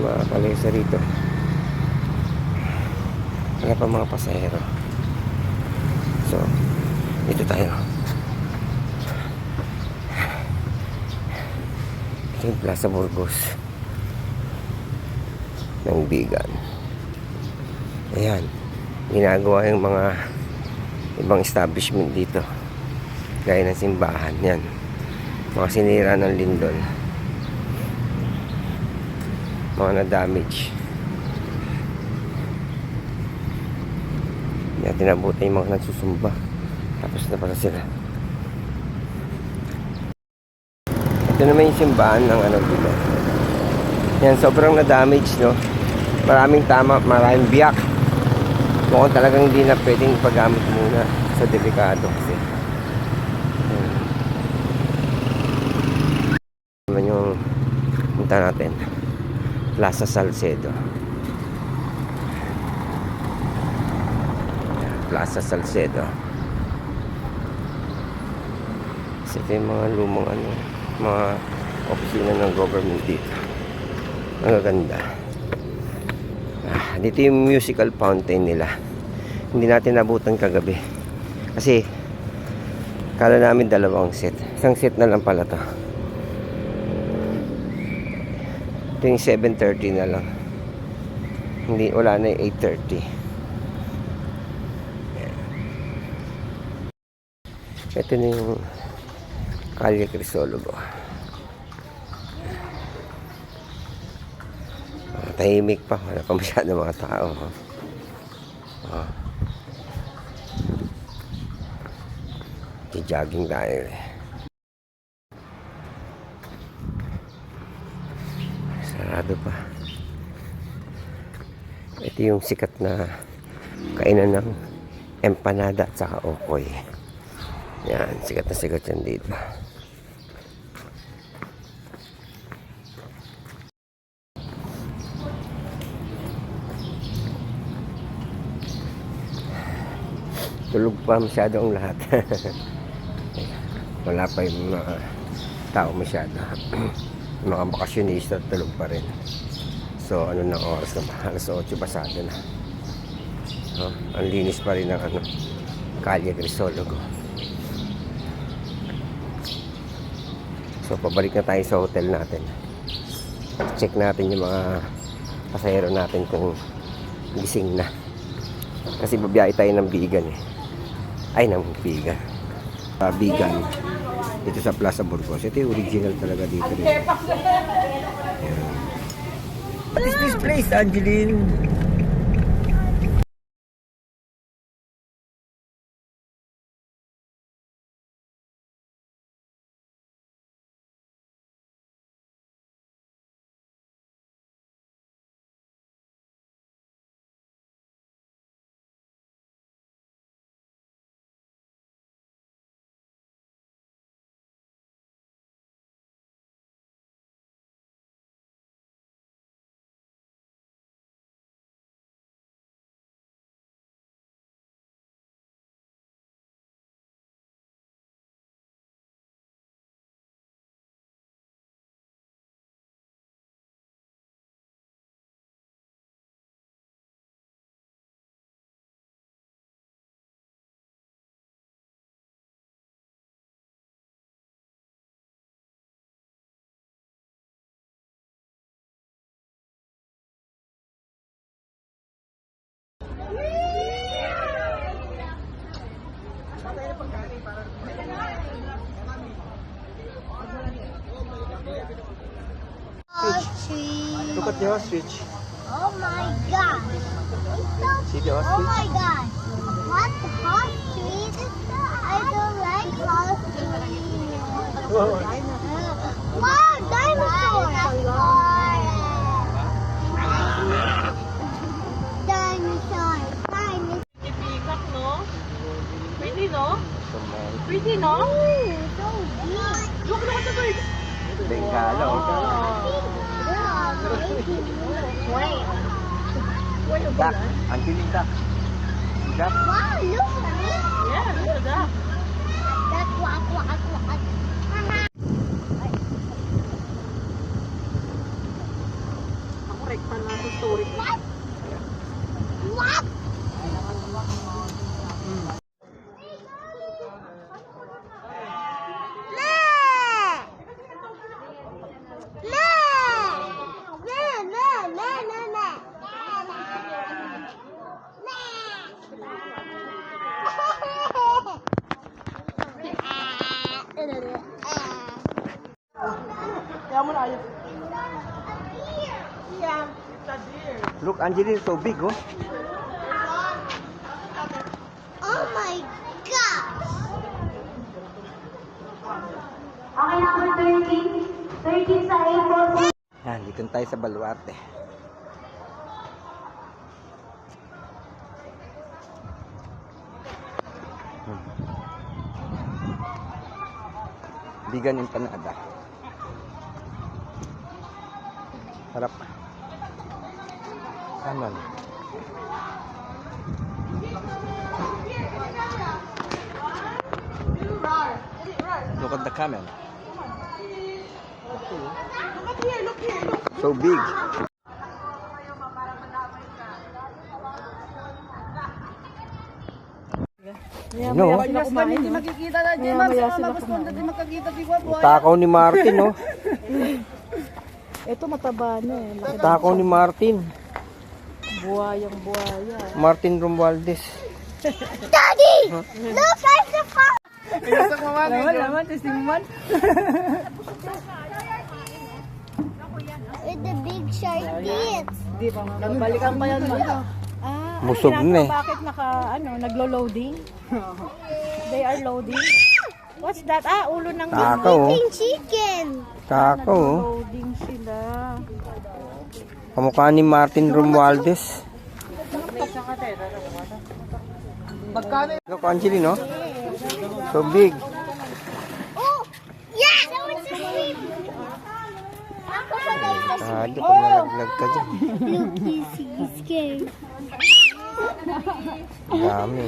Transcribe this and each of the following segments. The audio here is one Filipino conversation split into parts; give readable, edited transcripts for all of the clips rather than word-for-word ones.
mga kalesa rito. Wala pa mga pasahero. So, dito tayo. Ito yung Plaza Burgos ng Bigan. Ayan, ginagawa yung mga ibang establishment dito, gaya ng simbahan. Yan, mga sinira ng lindol, mga na-damage. Yan, tinabutan yung mga nagsusumba. Tapos na pala sila. Ito naman yung simbahan ng ano dito. Yan, sobrang na-damage, no? Maraming tama, maraming biyak. Mukhang talagang hindi na pwedeng paggamit muna sa delikado kasi. Yan. Naman yung punta natin, Plaza Salcedo. Plaza Salcedo. Kasi ito yung mga lumang ano, mga opisina ng government dito. Ang gaganda. Dito yung musical fountain nila. Hindi natin nabutan kagabi kasi kala namin dalawang set. Isang set na lang pala to. Ito yung 7:30 na lang. Hindi, wala na yung 8:30. Ito na yung Calle Crisologo. Tahimik pa, wala pa masyado mga tao. Jogging tayo eh. Sarado pa. Ito yung sikat na kainan ng empanada at saka okoy. Yan, sikat na sikat yan dito. Tulog pa masyado ang lahat. Wala pa yung mga tao masyado. Mga bakasyonista tulog pa rin. So ano na oras na, alas 8 pasado na. Ang linis pa rin ng ano, Calle Crisologo. So pabalik na tayo sa hotel natin. Check natin yung mga pasahero natin kung gising na. Kasi babiyahe tayo ng Bigan eh. Ay, ng Bigan. Bigan. Dito sa Plaza Burgos. Ito yung original talaga dito rin. What is this place, Angeline? Look at the ostrich. Oh my god. See the Oh ostrich? my god. What ostrich? I don't like ostrich. Wow, dinosaur. Dinosaur. Peacock, no? Pretty, no? Pretty, no? So big. Look at the birds. Bengala. Wait. Duck. Angeline duck. Duck. Wow, look at it. Yeah, look at that. That's quack, quack, quack. Ako rin. Para sa story. What? Kaya mo na ayos. Yeah, it's a deer. Look, Angeline, so big, oh. Oh my gosh! Okay, number 13. 13 sa A4. Yan, dito na tayo sa Baluarte. Bigan empanada. Sarap. Kanan. Look at the camel. So big. No, Hindi makikita na dyan. Maya sila kumain. Makakita di ba? takaw ni Martin, oh. Ito mataba na eh. Laki Takaw ni Martin. buhayang buhaya. Martin Romualdez. Daddy! Look, I forgot! Laman, testing man. With the big shark teeth. Di pa nga. Balikan pa yan man. Busog na eh. Bakit naglo-loading? They are loading. What's that? Ulo ng Takaw, oh. Eating chicken. Takaw, oh. loading sila. Kamukha ni Martin Romualdez. Look, Angeline, no? So big. Oh! Yeah! That was a sleep. Pag nalaglag ka dyan. Look, he's scared. Dami.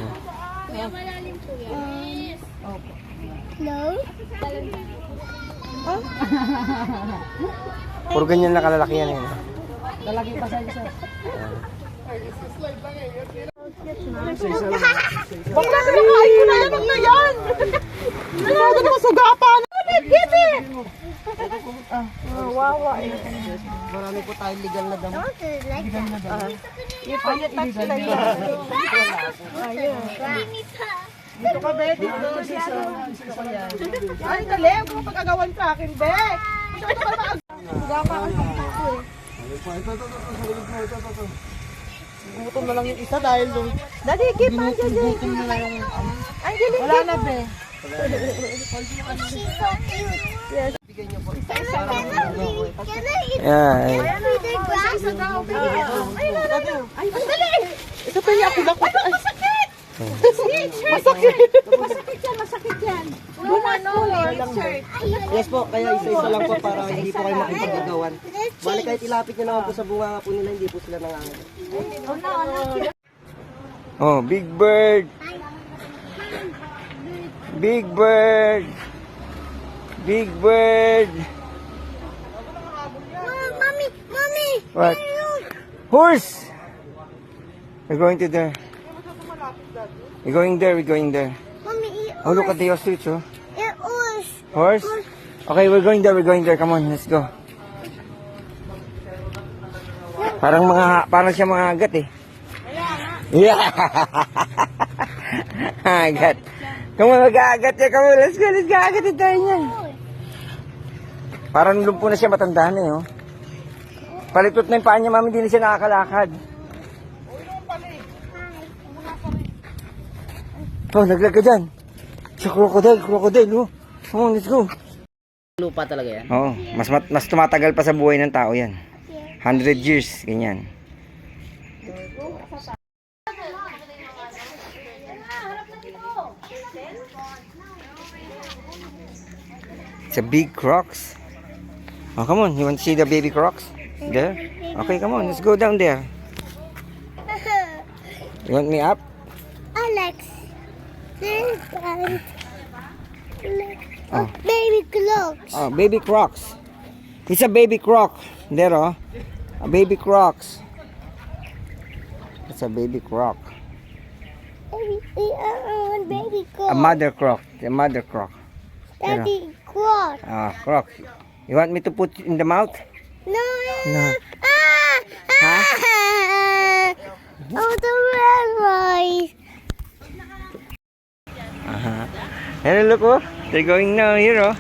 Hello? Puro ganyan na kalalaki yan, eh. Lalaki pa sa isa. Bakla na nakain ko na yan! Huwag na yan! Nalado naman sa gapan! Give it! Wawa eh. Marami po tayong legal na damo. Ipayat sila yan. Dito ka, be. Dito Ay, dali. Huwag mo pagkagawan sa akin, be. Dito ka na. Gapa ka sa puso eh. Gutom na lang yung isa dahil doon. Dali, keep on dyan. Gutom na lang yung... Angeline, wala na, be. She's so cute. Yes. Can I eat Yan. the grass? Ay, dali. Ito pa yung ako lang. Masakit! Masakit! Masakit yan. Yes po, kaya isa-isa lang po para hindi po kayo makipag-agawan. Balik kahit ilapit nyo naman po sa bunga po nila, hindi po sila nangangalit. Oh, big bird. Big bird. Big bird. Mommy! Mommy! What? Horse! We're going to there. We're going there, we're going there. Mommy, eat Oh, look at the ostrich, oh. Eat horse. Horse? Okay, we're going there, we're going there. Come on, let's go. Parang siya mga agat eh. Yeah. Agat. Come on, mag-aagat niya. Come on, let's go, let's go. Agatin tayo niyan. Parang lumpo na siya, matanda na eh, oh. Palitot na yung paa niya, mami, hindi na siya nakakalakad. Oh, naglag ka dyan. Sa crocodile, oh. Come on, let's go. Lupa talaga yan. Oo, mas tumatagal pa sa buhay ng tao yan. 100 years, ganyan. It's a big crocs. Oh, come on, you want to see the baby crocs? There? Okay, come on, let's go down there. You want me up? Alex. Oh. Baby clothes. Oh, baby crocs. It's a baby croc. There, oh. A baby crocs. It's a baby croc. Baby A mother croc. The mother croc. Daddy, cross. Croc. You want me to put in the mouth? No. No. Ah! Oh, the red rice. Hello, look, oh. They're going now here, oh.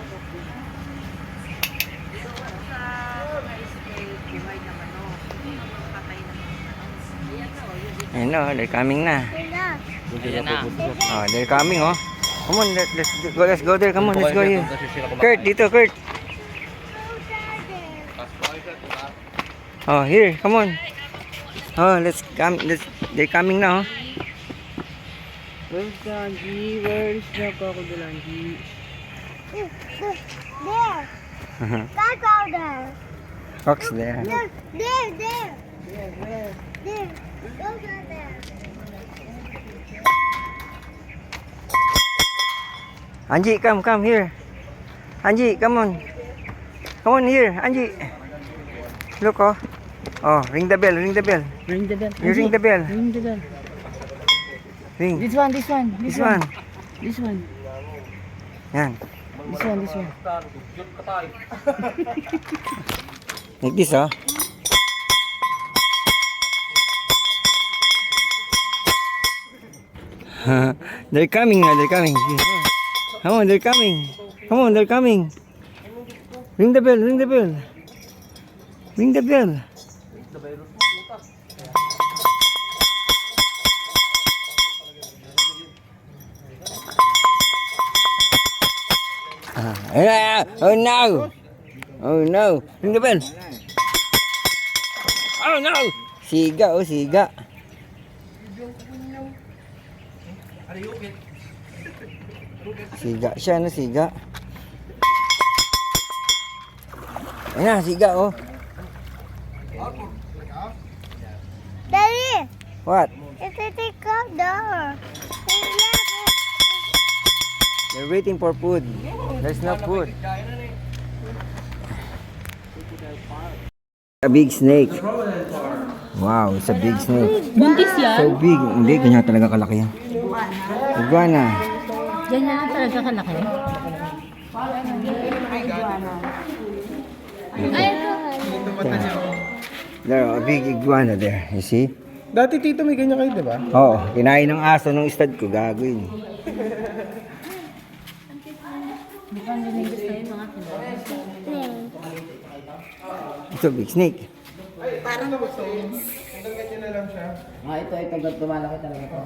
Ayun, oh, they're coming na. Oh, they're coming, oh. Come on, let's go there. Come on, let's go here. Kurt, dito, Kurt. Oh, here, come on. Oh, let's come. They're coming now. Where's the Angie? Where's the crocodile Angie? There. That go there. Crocs there. There. There. There. Go there. Angie, come here. Angie, come on. Come on here, Angie. Look, oh. Oh, ring the bell, ring the bell. Ring the bell. You ring the bell. Ring the bell. Ring. This one. This one. This one. Yan. This one. Like this, oh. They're coming now, they're coming. Come on, they're coming. Come on, they're coming. Ring the bell, ring the bell. Ring the bell. Oh no! Oh no! Ring the bell! Oh no! Siga, oh siga. Siga siya, no siga. Ayan na, siga, oh. Daddy, What? it's a take out door. They're waiting for food. There's no food. A big snake. Wow, it's a big snake. Buntis yan? So big. Hindi, ganyan talaga kalaki yan. Iguana. Ganyan na talaga kalaki. There, a big iguana there. You see? Dati tito may ganyan kayo, di ba? Oo, kinain ng aso ng stud ko. Gagawin. It's a big snake. Ito, tumalaki talaga ito.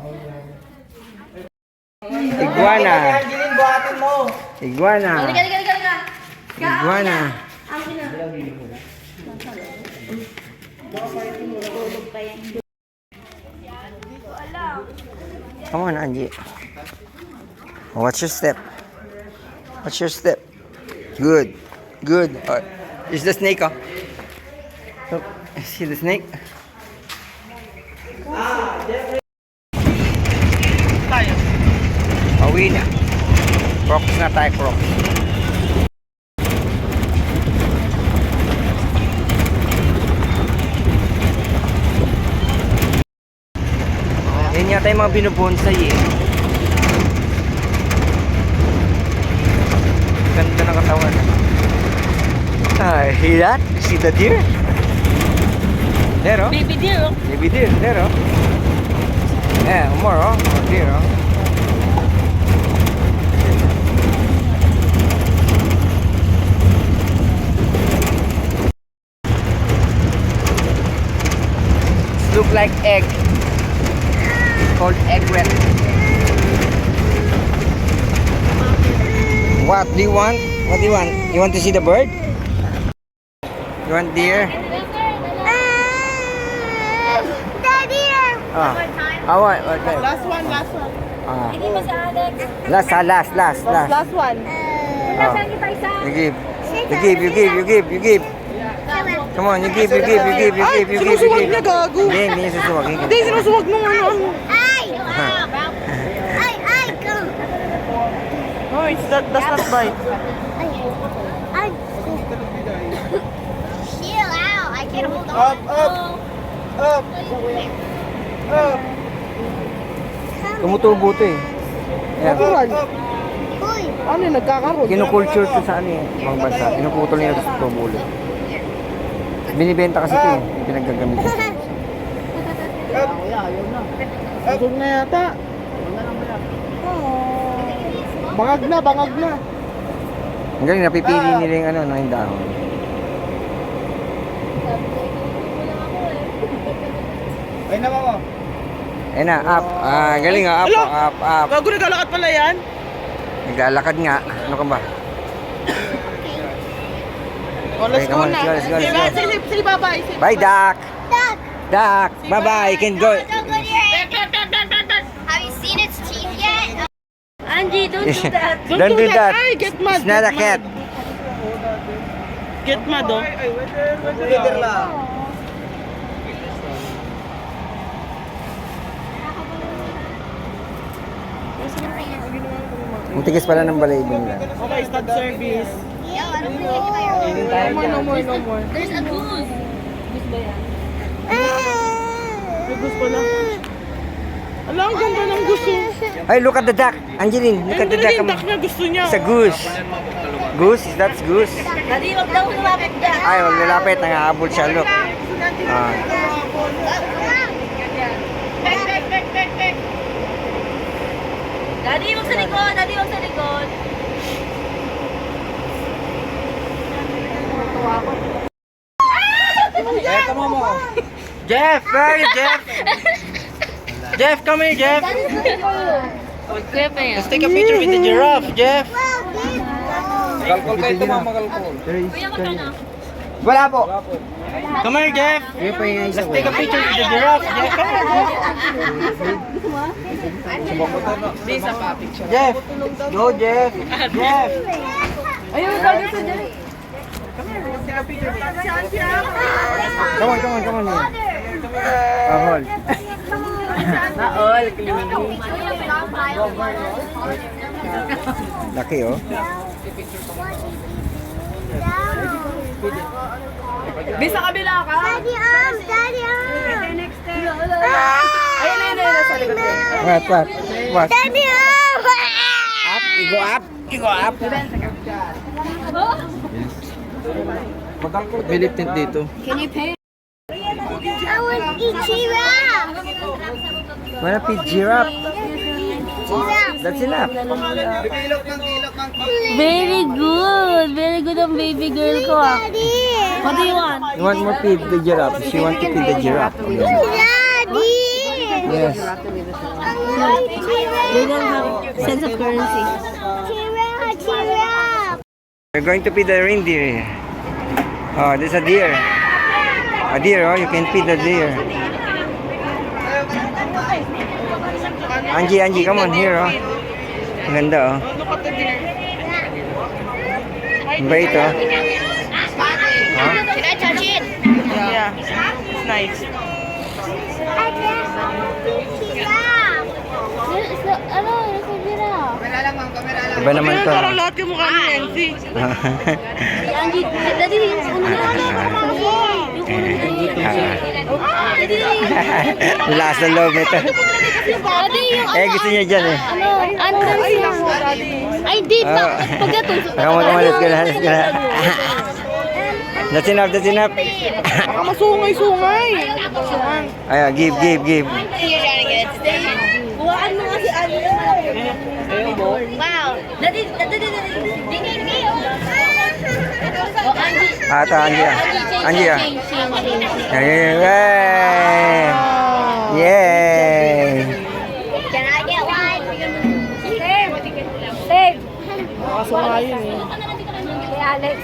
Iguana. Iguana. Iguana. Come on, Angie. What's your step? What's your step? Good. Good. Is the snake, oh? Look, see the snake? Pauwi na. Crocs na tayo, Crocs. Yan yata yung mga binubonsay eh. Ganda ng katawan. Hear that? See the deer? There, oh. Baby deer, oh. Baby deer, there, oh. Yeah, more, oh. More deer, oh. Look like egg. Called egret. What do you want? What do you want? You want to see the bird? You want deer? Daddy, Ah. Ah, what? Okay. Last one. Ah. Hindi mo sa Alex. Last. Last one. Nasaan kita isa? You give. You give. Come on, you give. Sinusuwag niya, gago. Hindi niya susuwag. Hindi, sinusuwag nung ano. Ay! Ay, go! Oh, that's not bite. Ay! Chill out! I can't hold Up, up. Up. Up. Tumutubo to eh. Ayan. Natural. Uy! Ano yung nagkakaroon? Kinukulture to sa ano eh, ibang bansa. Pinuputol nila ito sa tumulo. Binibenta kasi ito eh, pinagagamit. Agod na yata. Bangag na, bangag na. Ang galing, napipili nila yung ano, no, yung dahon. Ay naman mo. Ayun na, up. Ah, galing ah, up, Hello? up, up. Gago naglalakad pala yan. Naglalakad nga. Ano ka ba? Oh, let's Okay, go come on, na. let's go, let's go. Say bye-bye. Say Bye, Doc! Duck! Doc! Bye-bye! You can go. Don't go near it! Have you seen its teeth yet? Angie, don't do that. Don't do that. Ay, get mad. It's not a cat. Get mad, oh. Leader lang. Ang tigas pala ng balayibo nila. Okay, start service. No more, no more. There's a goose. May gusto na. Ala, ang ganda ng gusto. Ay, look at the duck! Angeline, look at the duck. Yung duck na gusto niya. It's a goose. Goose? Is that goose? Daddy, wag daw lumapit dyan. Ay, huwag lalapit. Nangahabol siya. Look. Ah. Daddy, wag sa likod. Daddy, wag sa likod. Eto mo mo. Jeff! Where are you, Jeff? Jeff, come here, Jeff. Kuya pa yan. Let's take a picture with the giraffe, Jeff. Kalkol kayo ito, mama, kalkol. Kuya, magkano? Wala po. Come here, Jeff. Let's take a picture with the giraffe, Jeff. Come here, Jeff. Jeff. Go, Jeff. Jeff. Ayun, daddy sa dyan. Come on, come on, come on. Hold. Laki, oh. Bisa kabila ka? Daddy arms! Daddy arms! Ayun, nasa likod. What? What? Daddy arms! Up, you go up. You go up. Bilip tent dito. I want to eat giraffe! Wanna feed giraffe? Giraffe! That's enough. Very good. Very good ang baby girl ko ah. Daddy! What do you want? You want more feed the giraffe? She want to feed the giraffe. Daddy! Yes. I want They don't have sense of currency. giraffe! We're going to feed the reindeer. Oh, there's a deer. A deer, oh, you can feed the deer. Angie, Angie, come on here, oh. Ang ganda, oh. Ang bait, oh. Huh? Can I touch it? Yeah. It's nice. Giraffe! Ano? It's a giraffe. Iba naman to. Parang lahat yung mukha ni Nancy. Angie, daddy, yung ulo na. Lakas ng loob nito. Daddy, yung Eh, gusto niya dyan, eh. ano ay, di ba? Pagkatong. Let's go na, let's go na. That's enough, that's enough. Baka masungay-sungay. Ayan, give, give, give. Buwaan mo nga si Angie. Wow. Daddy. Oh, Angie. Ah, ito, Angie, ah. Angie, ah. Yay! Yay! Can I get one? Save. Makasungayin eh. Hey, Alex.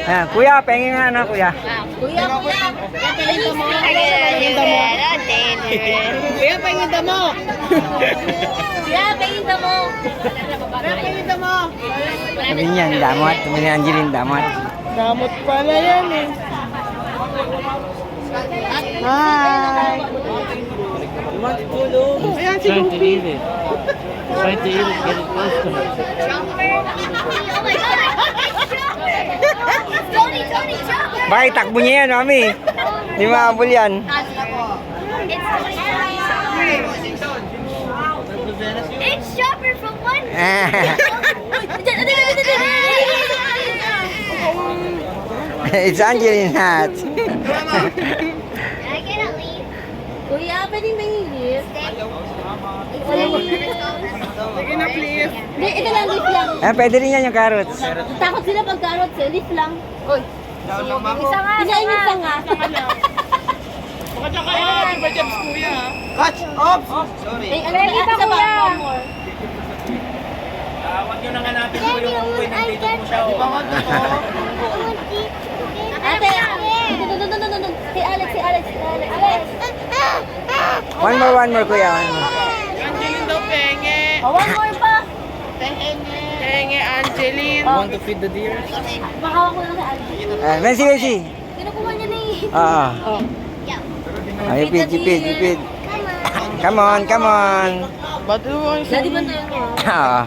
Ayan, kuya, pengen nga na, kuya. Kuya. Kaya pangita mo. Kuya, pengita mo. Pangita mo. Sabi niya, damot. Sabi ni Angeline, damot. Damot pala yan eh. Hi. Ayan si Luffy. Trying to eat it, get it close to her. Oh my god! Tony, Tony, chopper! Bakit takbo niya yan, mami? Di maabol yan. It's chopper from one. It's Angeline hat. Can I get a leaf? Kuya, pwedeng mahihip. Sige na, please. Hindi, ito lang, leaf lang. Pwede rin yan yung carrots. Takot sila pag carrots eh, leaf lang. Uy. Isa nga. Isa nga. Catch! Ops! Sorry. Eh, ano ba? Isa ba? One more. Ate, no. Si Alex. One more, kuya. One more. Angeline daw, penge. Oh, one more pa. Penge, Angeline. Want to feed the deer? Makawak ko lang si Alex. Messi. Kinukuha niya na eh. Oo. Ay, feed. Come on. Ba't yung Daddy ba na yun? Oo.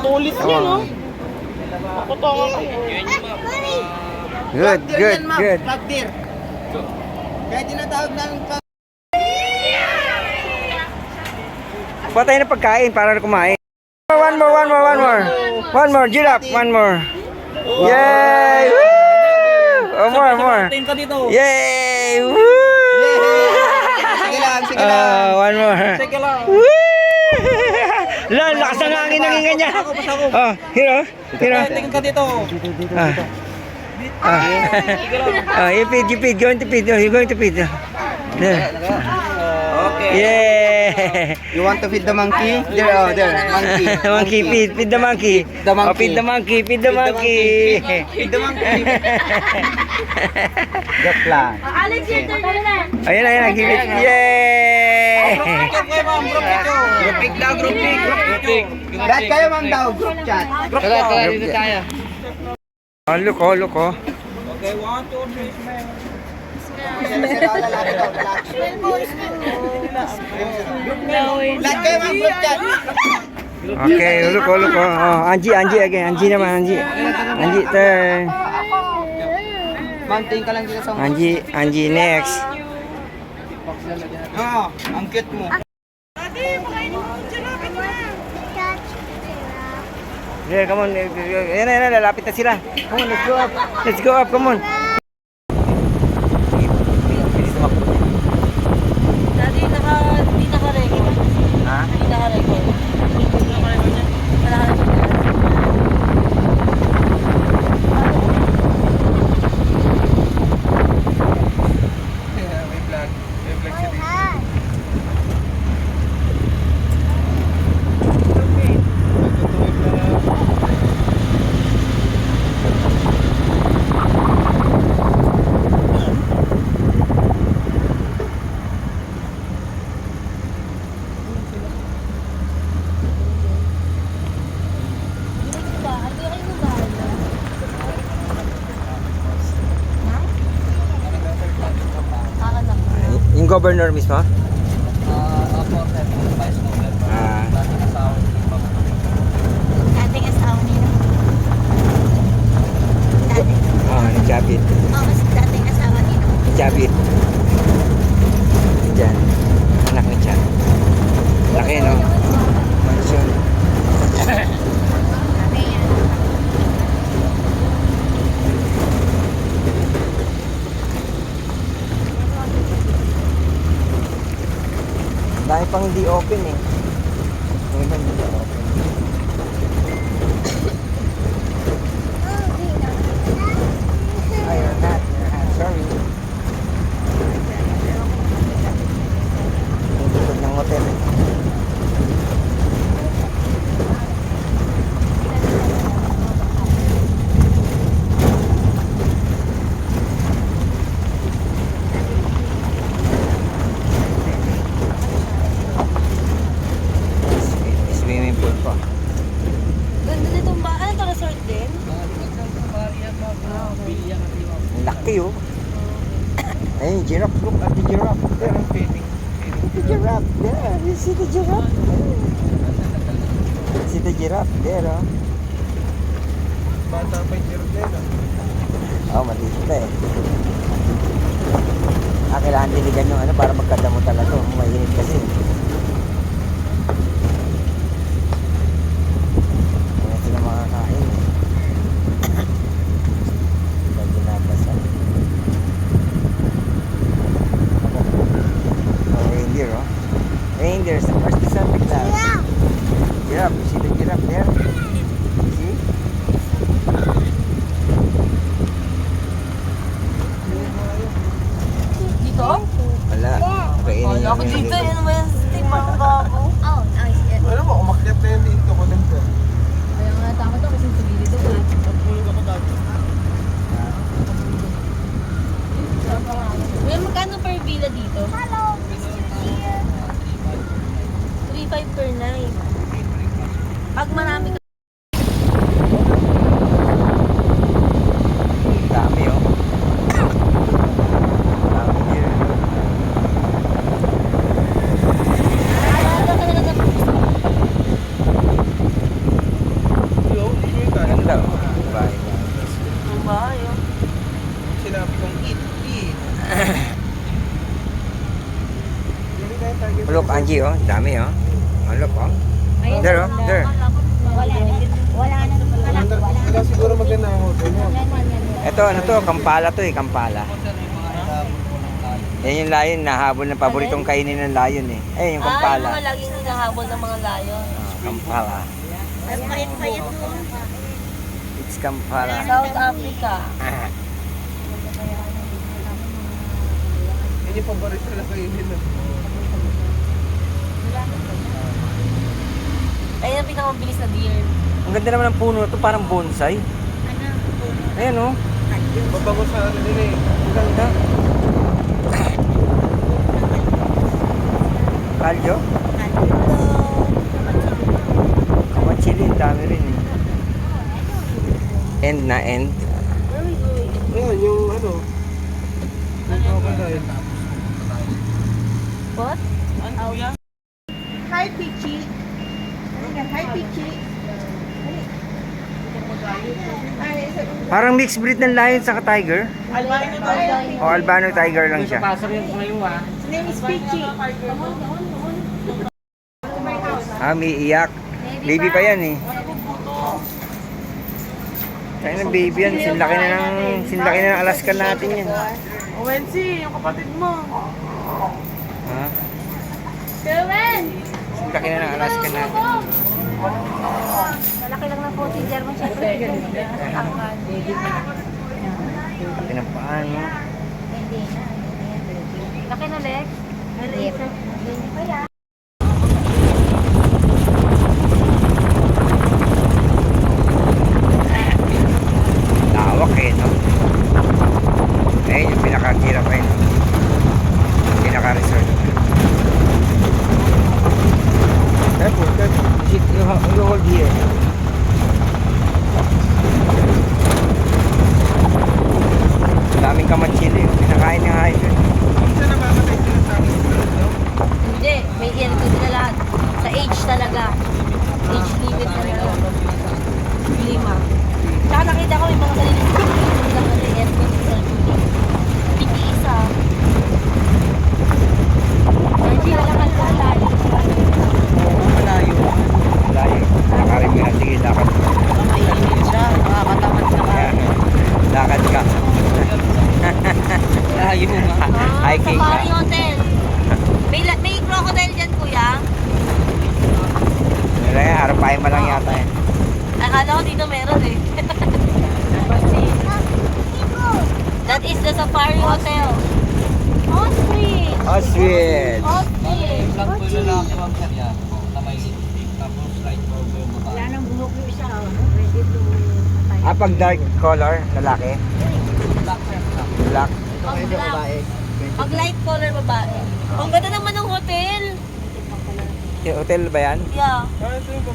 tulis niya, no? Makutongan ka. Good. Flag deer. Kaya tinatawag namin Patay na pagkain para kumain. One more, giraffe, one more. Yay! Woo! Oh, more. Tingin ka dito. Yay! Woo! Sige lang. One more. Sige lang. Woo! Lakas ang hangin ng hinga niya. Oh, hero. Tingin ka dito. You feed. You're going to feed. Okay. Yeah! You want to feed the monkey? There. Monkey. Monkey, feed the monkey. The monkey. Oh, feed the monkey. Feed the monkey. Good plan. Alex, your turn na. Ayan, give it. Yay! Grouping. Lahat kayo, ma'am daw. Group chat. Dito tayo. Oh, look. Okay, 1, 2, 3, Lahat kayo, ma'am. Group chat. Okay, look. Oh, Angie again. Angie naman, Angie, turn. Ma'am, tingin ka lang dito sa Angie next. Ang cute mo. Yeah, come on. Ayan, lalapit na sila. Come on, let's go up. Come on. Daddy, hindi naka-record. Ha? Hindi naka-record. Yung governor mismo? Dating asawa nila. Nagkabit. Mas dating asawa nila. Nagkabit. Diyan. Anak ni Chan. Laki, no? Mansion. Dahil pang hindi open eh. Yung iba hindi open. Ay, you're not. Sorry. Yung likod ng hotel. Swimming pool pa. Ganda nitong ba? Ano to, resort din? Ang laki oh. Ay, giraffe. Look at the giraffe. There. The giraffe. There. You see the giraffe? see the giraffe there, oh. Bata pa yung Jerome. Oh, maliit na eh. Kailangan diligan yung ano para magkadamo talaga. Mainit kasi. Kaya sila makakain eh. Lagi nabasa. Oh, reindeer, oh. Reindeer sa first to Santa Claus. Giraffe. You see the giraffe there? See? Dito? Wala. Kainin Ako yung dito, reindeer. ano ba yan? Steve, parang gago. Oh, nice. Ano mo, umakyat na yung dito ko dito. Kaya nga takot ako kasi sa gilid ako. Nagpulog ako dati. Kuya, magkano per villa dito? Hello, Mr. Deer. 3.5 per night. Pag marami ka. Dami, oh. Dami here. Ganda, oh. Bahay niya. Ang bahay, oh. Sinabi kong eat. Look, Angie, oh. Dami, oh. Oh, look, oh. There, oh. There. Wala na naman anak. Wala Kaya siguro maganda ang hotel mo. Ito, ano to? Kampala to, eh. Kampala. Yan yung lion. Nahabol ng paboritong kainin ng lion, eh. Ayun, yung Yung mga Kampala. laging hinahabol ng mga layon. Kampala. Ang payat-payat doon. It's Kampala. South Africa. Ah. Yan yung paborito na kainin. Ayun ang pinakamabilis na deer. Ang ganda naman ng puno to, parang bonsai. Ayan, oh. Mabango sa ano nila eh. Ang ganda. Kalyo? Kamachili, dami rin, eh. End na end. Ayan, yung ano. Yung kakanda yun. What? Hi, Pichi. Hi, Pichi. Parang mixed breed ng lion sa tiger. Albino tayo. O albino tiger lang siya. His name is Pichi. May iyak. Baby pa yan, eh. Kaya ng baby yan. Sinlaki na ng Alaskan natin yan. Wensi, yung kapatid mo. Ha? Gerwin! Sinlaki na ng Alaskan natin. Malaki lang ng puti, German Shepherd. Laki ng paan, no? Hindi na. Laki na, Lex. Maliit. Ganyan pa yan. Lawak, eh, no? Ayun yung pinakakirap, eh. Pinaka-resort. Careful, careful. You hold here. Daming kamachili. Pinakain niya nga ito. Minsan namamatay sila sa akin. Hindi, may ano sila lahat. Sa age talaga. Age limit talaga. 5. Tsaka nakita ko may mga salinis ko. Lang ano yung aircon sa cellphone. Hindi isa. Hindi alam ang lahat. Malayo. Layo. Nakarin mo na. Sige, lakad. Mainit siya. Makakatamad na ka. Ayan. Lakad ka. Layo nga. Hiking ka. Safari Hotel. May crocodile dyan, kuya. Kaya harapahin mo lang yata yan. Akala ko dito meron eh. That is the Safari Hotel. Ostrich! Ostrich! Ostrich! Wala nang buhok yung isa. Ready to patay. Pag dark color, lalaki. Black. Pag black. Pag light color, babae. Ang ganda naman ng hotel. Yung hotel ba yan? Yeah.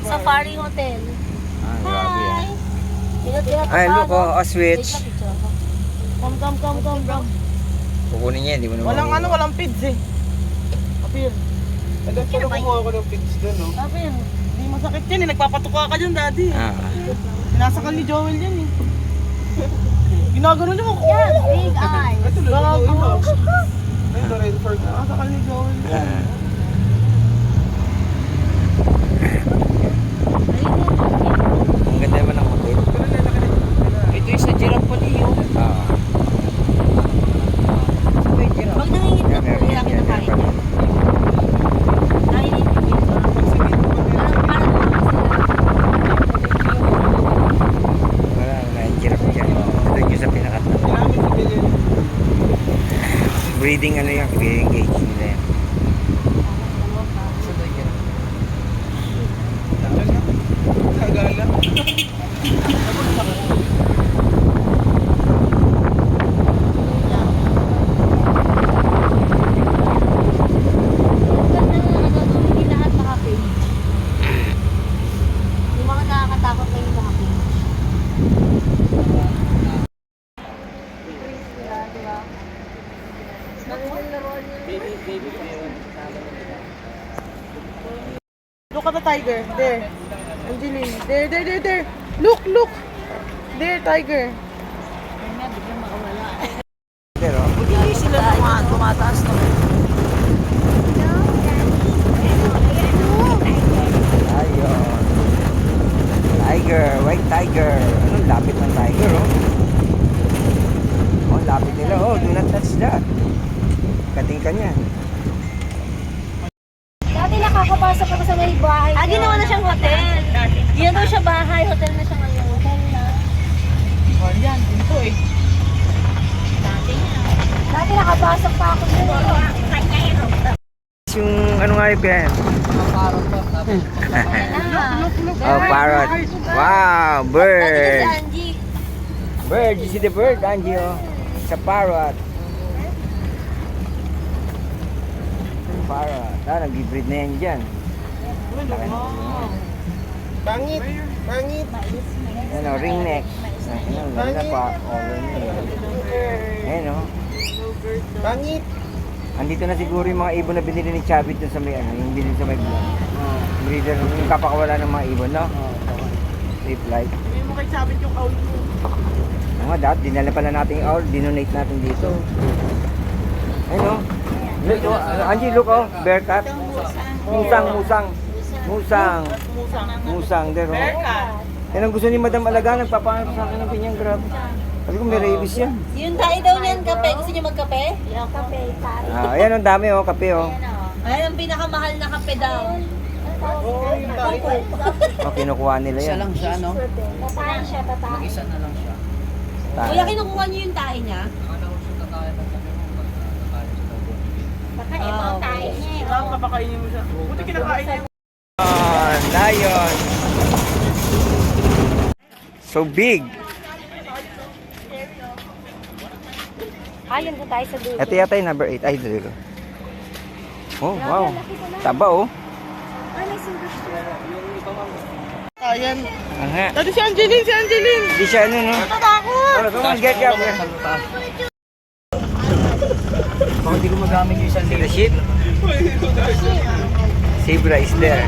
Safari Hotel. Grabe yan. Hi! Ay, look, oh, ostrich. Come. Kukunin niya, hindi mo naman. Walang ano, walang pids eh. Appear. Agad pala kumuha ako ng pics doon, no? Sabi yan, hindi masakit yan eh. Nagpapatuka ka dyan, daddy. Sinasakal ni Joel yan eh. Ginagano niya mo. Yes, big eyes. Ito, lulutuin mo. Ito rin, sinasakal ni Joel yan. Ang ganda naman ng hotel. Ito yung sa Giraffe po niyo. Oo. Pag nangingit na po, kaya kinakain niya. Nangingit po yun. Parang Wala na yung giraffe dyan. Ito yung sa pinakat. Breeding ano yan, breeding cage nila yan. hindi lahat naka-page. Yung mga nakakatakot na yung naka-page. Look at the tiger. There. Angeline. There. Look. There, tiger. Pero, Hindi sila tumataas na. ayun. Tiger, white tiger. Anong lapit ng tiger, oh? Oh, lapit nila. Oh, do not touch that. Kating ka niyan. Dati nakakapasok ako sa may bahay. Ginawa na siyang hotel. Yan daw siya bahay, hotel na siya ngayon. Hotel na. Oh, yan. Ito eh. Dati nakapasok pa ako dun eh. Yung ano nga yung yan? Oh, parrot. Wow, bird. Angie. Bird, you see the bird, Angie, oh. It's a parrot. Parrot. Ah, nag-breed na yan dyan. Pangit. Ano, ring neck. Ano, ganda pa. Ayan, oh. Pangit. Andito na siguro yung mga ibon na binili ni Chavit dun sa may, ano, yung binili sa may vlog. Breeder, yung kapakawala ng mga ibon, no? Safe life. Hindi mo kay sabit yung kaul mo. Mga dad, dinala pala natin yung owl, dinonate natin dito. Ayun, oh. Look, oh. Angie, look, oh. Bear cat. Musang, there, oh. Yan ang gusto ni Madam Alaga, nagpapangarap sa akin ng pinyang grab. Sabi ko, may rabies yan. Yung tayo daw niyan, kape. Gusto niyo magkape? Kape, tayo. Ah, ayan, ang dami, oh, kape, oh. Ay, ang pinakamahal na kape daw. Oo, yung tayo. Oh, kinukuha nila yan. siya, no? Tatayin siya, tatayin. Isa na lang siya. Kuya, kinukuha niyo yung tayo niya? Baka ito ang tayo niya eh. Saan kapakainin mo siya? Buti kinakain niya. Oh, lion. So big. Ayun doon tayo sa dulo. Ito yata yung number 8. Ay, dito. Oh, wow. Taba, oh. Ay, may silver streak. Ayan. Aha. Dati si Angeline. Hindi siya ano, no? Natakot. Oh, come on, get up. Baka hindi ko magamit yung isang See the sheep? Zebra is there.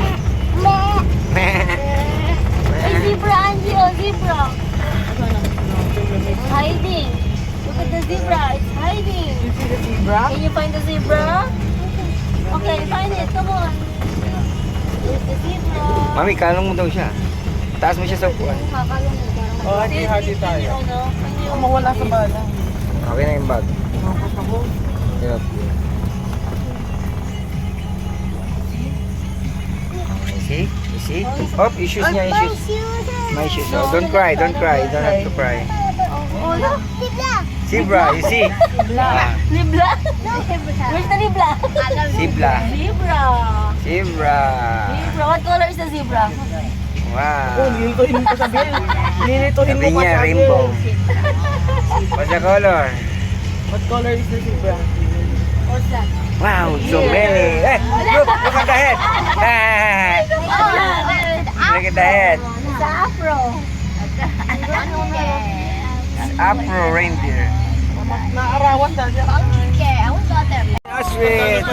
Ay, zebra, Angie. Oh, zebra. It's hiding. Look at the zebra. It's hiding. You see the zebra? Can you find the zebra? Okay, find it. Come on. There's the zebra. Mami, kalong mo daw siya. Taas mo siya sa upuan. Kakalong mo. Oh, hati tayo. Ano? Kung mawala sa bala. Okay na yung bag. Nakakot ako. Yep. You see? Oh, yung shoes niya, yung shoes. My shoes. Oh, don't cry. You don't have to cry. Oh, look. Zebra, you see? Ah, Libla? Where's the libla? zebra. Zebra. Zebra. Zebra. What color is the zebra? Wow. Lilituhin mo pa sabihin. Lilituhin Sabi mo pa niya, sabihin. rainbow. What's the color? What color is the zebra? What's that? Wow, so many. Eh, look at the head. Look at the head. Sa afro. Afro reindeer. Naarawan dahil. Okay, I want water. Sweet.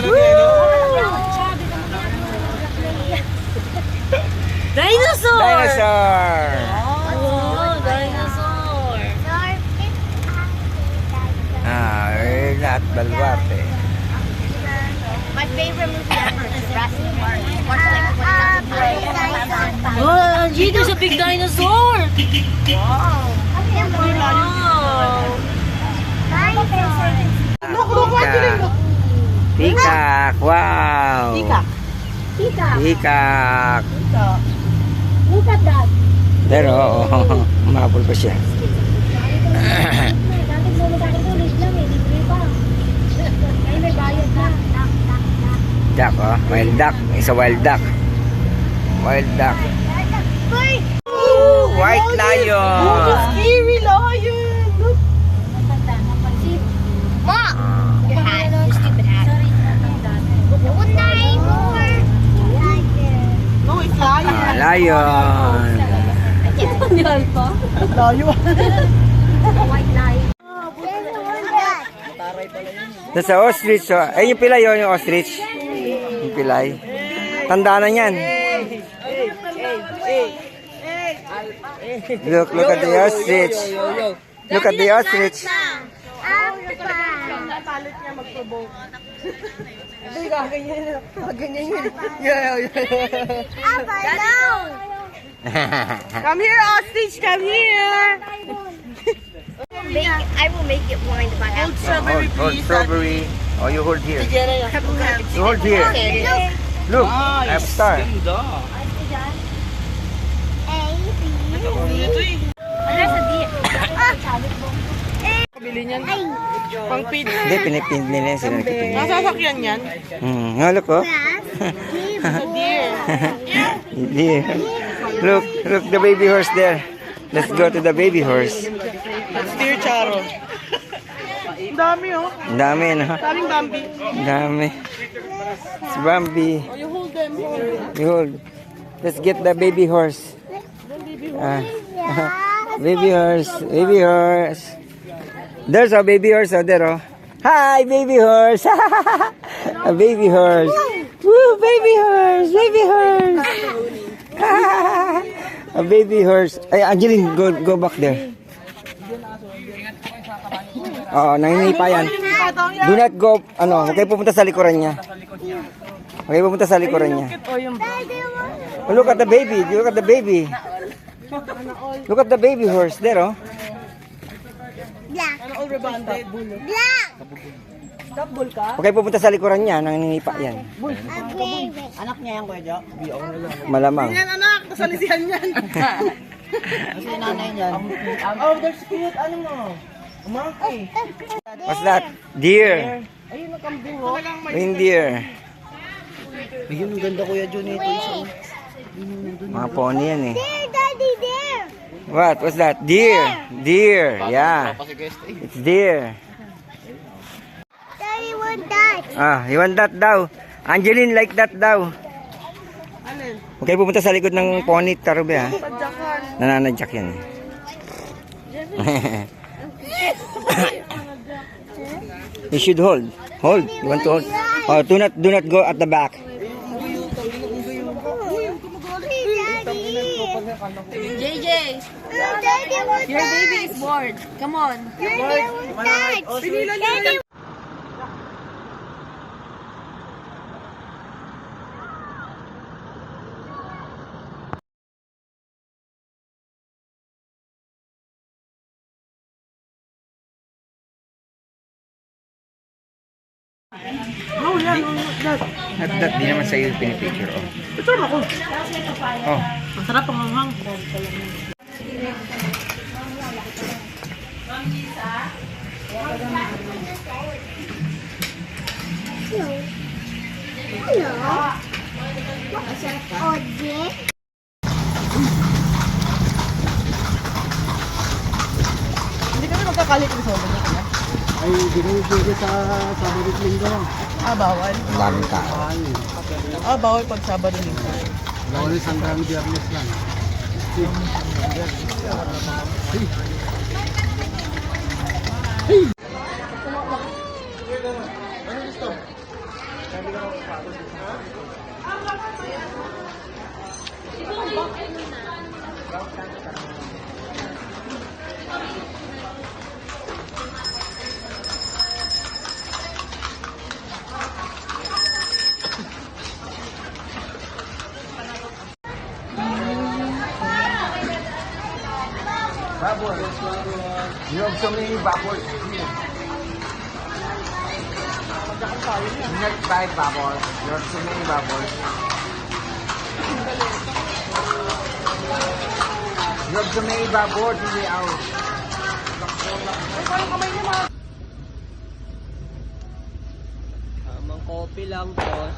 favorite movie ever is Jurassic Park. Watch like 20,000 times. Oh, Angie, there's a big dinosaur! Wow. Peacock. Wow. Peacock. Peacock. Look at that. Pero, umabol pa siya. Dati mo ulit lang eh. Libre pa. Ay, may bayad na. Duck, oh. Wild duck. It's a wild duck. Wild duck. Ooh, white lion. Scary lion. Look. Ma! Your hat. Your stupid hat. Good night. No, it's lion. Ah, lion. Yan pa? Lion. White lie. Nasa ostrich, oh. Ayun yung pilay, oh, yung ostrich. Yung pilay. Tanda na yan. Look at the ostrich. Look at the ostrich. Palit niya mag-provoke. Come here, ostrich. Come here. I will make it blind by Old strawberry, Hold please. strawberry. Oh, you hold here. Look. You hold here. Look, I have star. Kabili niyan. Pang feed. Hindi, pinipin nila yan. Sila nagpipin. Nasasakyan yan. Nga, look, oh. Sa deer. Deer. Look, the baby horse there. Let's go to the baby horse. That's deer Charo. Ang dami oh. Ang dami, no? Daming Bambi. Ang dami. It's Bambi. Oh, you hold them. You hold. Let's get the baby horse. Baby horse. Baby horse. There's a baby horse out there, oh. Hi, baby horse. A baby horse. Woo, baby horse. Baby horse. A baby horse. Ay, Angeline, go back there. Oo, nangingipa yan. Do not go, huwag kayo pupunta sa likuran niya. Huwag kayo pupunta sa likuran niya. Oh, look at the baby. Look at the baby. Look at the baby horse there, oh. Ano all rebonded? Huwag kayo pupunta sa likuran niya, nangingipa yan. Anak niya yan, Kuya Jo. Malamang. Yan anak, nasalisihan yan. Kasi nanay niyan. Oh, there's cute. Ano mo? Monkey. What's that? Deer. Ayun, nakambing oh. Reindeer. Ayun, ang ganda Kuya Jo nito. Mga pony yan eh. Daddy there. What? What's that? Deer. Deer. Yeah. It's deer. Daddy want that. You want that daw? Angeline, like that daw. Alin? Huwag kayo pupunta sa likod ng pony, Tarube, ha? Padyakan. Nananadyak yan eh. You should hold. Hold. You want to hold? Oh, do not go at the back. JJ, Daddy want your baby is bored. Come on. Daddy want that. Daddy Oh, yan. That di naman sa'yo pinipicture, oh. Ito ako. Oh. Masarap ang hanghang. Hindi kami magkakalit ng soba niya kaya? Ay, dinigiri sa Sabado at Linggo. Ah, bawal. Ang daming tao. Ah, bawal pag Sabado Linggo. Bawal sa Sandang Biyernes lang. Bubbles. You have so many bubbles. Not 5 bubbles. You have so many bubbles. You have so many bubbles in the house. Tamang coffee lang, boss.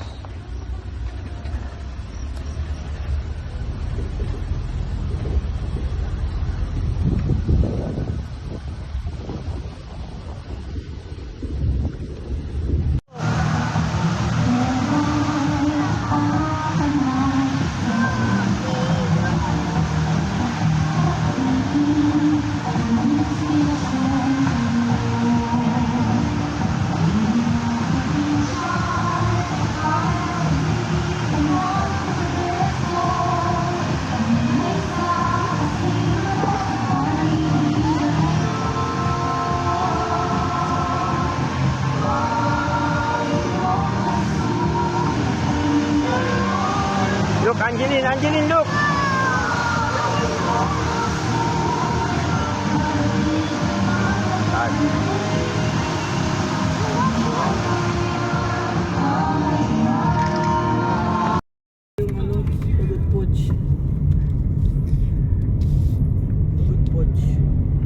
Look, Angeline, look.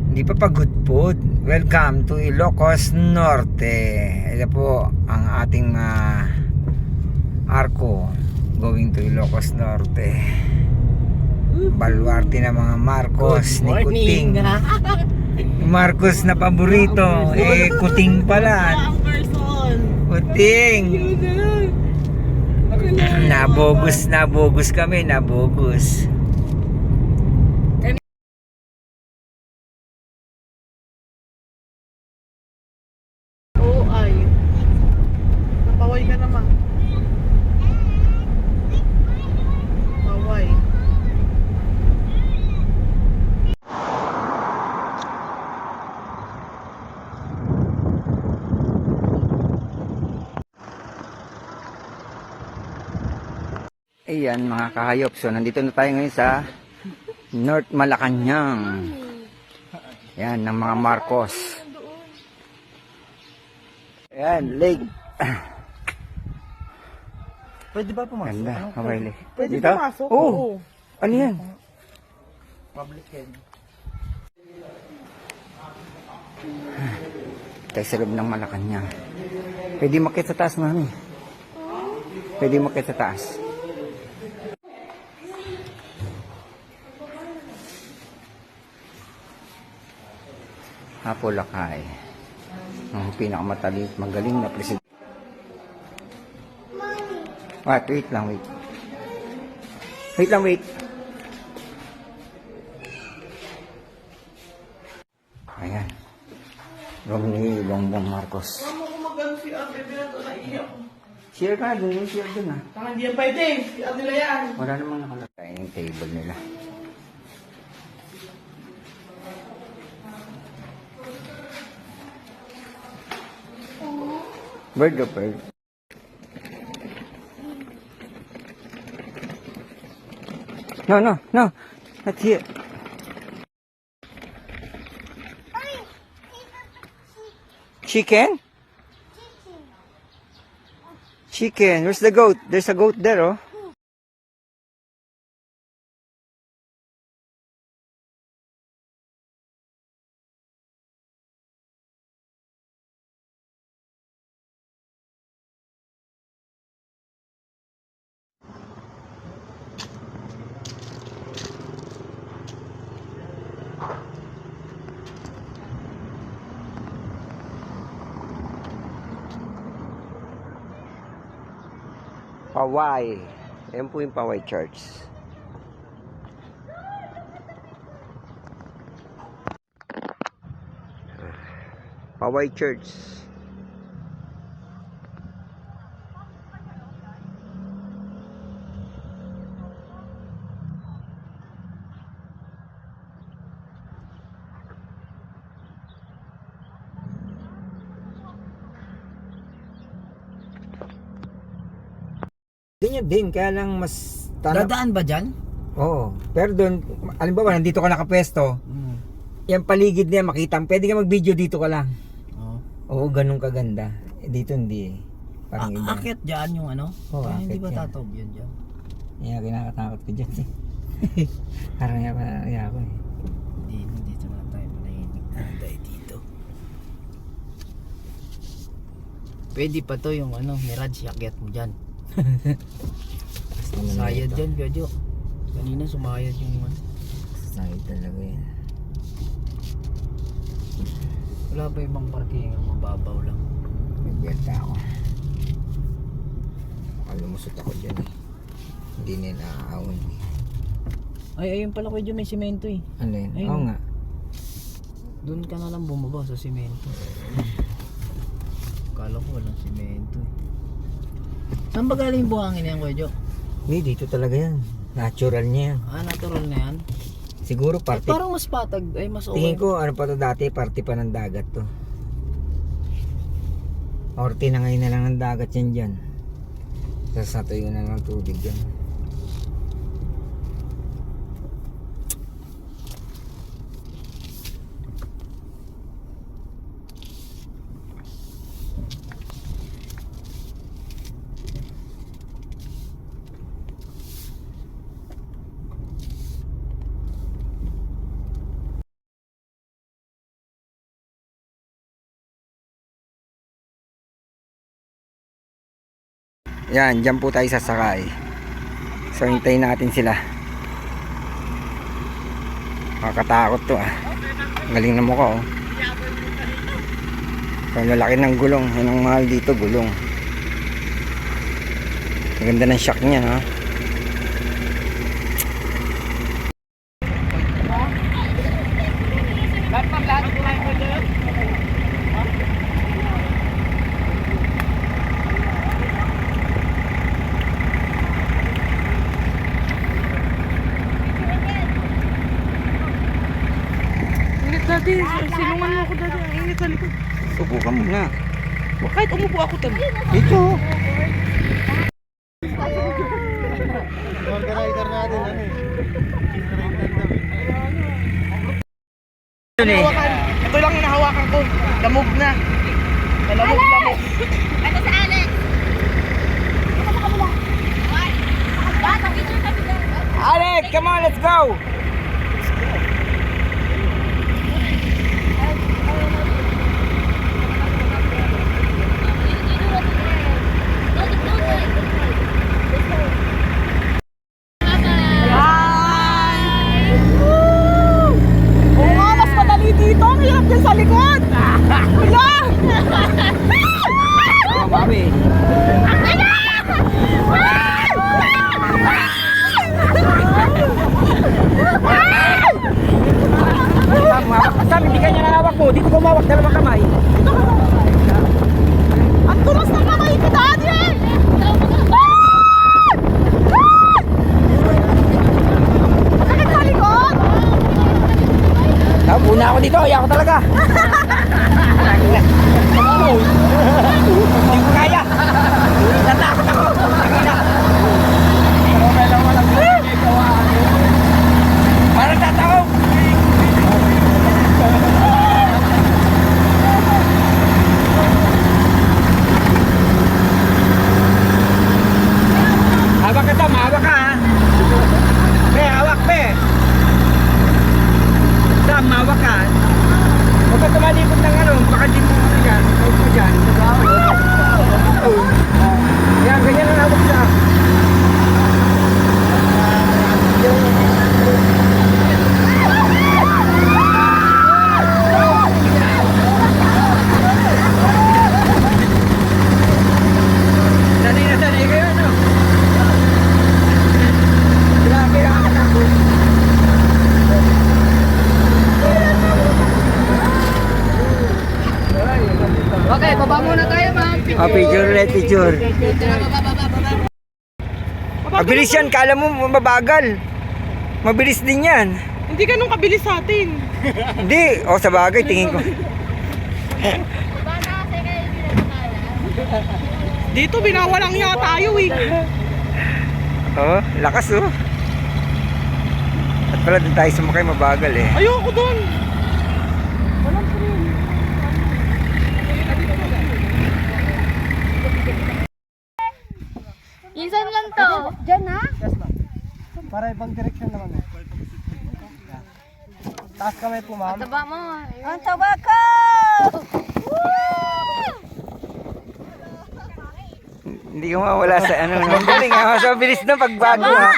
Hindi pa pagod po. Welcome to Ilocos Norte. Ito po ang ating arko going to Ilocos Norte. Baluarte ng mga Marcos ni Kuting. Marcos na paborito. Kuting pala. Ang person. Kuting. Nabogus kami. Nabogus. Oo, ay. Napaway ka naman. Paway. Ayan mga kahayop. So nandito na tayo ngayon sa North Malacanang. Ayan, ng mga Marcos. Ayan, lake. Pwede ba pumasok? Ganda, kamay lake. Pwede Dito? pumasok? Oo. Oo. Ano yan? Public yan. Tayo sa loob ng Malacanang. Pwede makita sa taas, mami. Pwede makita sa taas. Apo Lakay. Ang pinakamataling, magaling na presidente. Wait lang, wait. Wait lang, wait. Ayan. Room ni Bongbong Marcos. Ano kung mag-ano si Ate Bea ito, naiiyak. Share ka, dun yung share dun ah. Tanga, hindi yan pwede. Si Ate Bea yan. Wala namang nakalagay yung table nila. Bird of bird. No, not here. Chicken? Chicken. Where's the goat? There's a goat there, oh. Paway. Ayan po yung Paway Church. Paway Church. Ganyan din, kaya lang mas Dadaan ba dyan? Oo. Pero doon, alimbawa, nandito ka nakapwesto, Yan paligid niya makita. Pwede ka mag-video dito ka lang. Oo. Oo, ganun kaganda. Eh, dito hindi eh. Parang iba. Akit dyan yung ano? Oo, Kaya hindi akit ba yan. tatawag yun dyan? Kaya kinakatakot ko dyan eh. Parang kaya ako eh. Hindi, dito na tayo manahimik na tayo dito. Pwede pa to yung ano, Mirage, akit mo dyan. Sayad dyan, Gadyo. Kanina sumayad yung ano. Sayad talaga yan. Wala ba ibang parking ang mababaw lang? Nagbenta ako. Lumusot ako dyan eh. Hindi nila aawin. Ay, ayun pala ko dyan may simento eh. Ano yun? Ayun. Oo nga. Doon ka na lang bumaba sa simento. Kala ko walang simento eh. Saan ba galing yung buhangin yan, Kuya Jo? Hindi, dito talaga yan. Natural niya yan. Ah, natural na yan? Siguro Eh, party. parang mas patag, ay mas okay. Tingin ko ano pa to dati, party pa ng dagat to. Or tinangay na lang ng dagat yan dyan. Tapos natuyo na ng tubig dyan. Yan, dyan po tayo sasakay. So, hintayin natin sila. Makakatakot to ah. Galing na mukha oh. So, lalaki ng gulong. Yan ang mahal dito, gulong. Ang ganda ng shock niya ha. Init dati, silungan mo ako dati. Ang init sa likod. Subukan mo na. Kahit umupo ako tabi. Dito. Yun eh. Ito lang yung nahawakan ko. Lamog na. Lamog. Ito sa Alex. Ito sa kabila. Bata, picture kami doon. Alex, come on, let's go. Oo nga, mas madali dito. Ang hirap dyan sa likod. Wala! Oh, mami. Sam, hindi kanya nalawak mo. Dito kumawak dalawang kamay. Ang tulas ng kamay ko dati! Sakit sa likod! Una ako dito, ayaw ko talaga. Hindi ko kaya. Natakot ako. Parang tatakot. Hawak ka Tom, hawak ka ha. Be, hawak be. Sam, hawak ka. Huwag ka tumalikod ng ano, baka di mo ano yan. Huwag mo dyan. Yan, ganyan ang hawak siya. Sanay na sanay kayo, no? Grabe ang anak. Okay, baba muna tayo, ma'am. Ah, picture ulit, picture. Mabilis yan, kala mo mabagal. Mabilis din yan. Hindi ganun kabilis sa atin. Hindi, o sa bagay, tingin ko. Dito, binawalang niya tayo eh. Oh, lakas oh. At pala doon tayo sumakay, mabagal eh. Ayoko doon. Minsan lang to. Diyan ha? Yes, ma'am. Para ibang direksyon naman. Ma'am. Taas kamay po, ma'am. Taba mo. Ang taba ko! Hindi ka mawala sa ano. Ang galing ha. Mas mabilis na pagbago ha.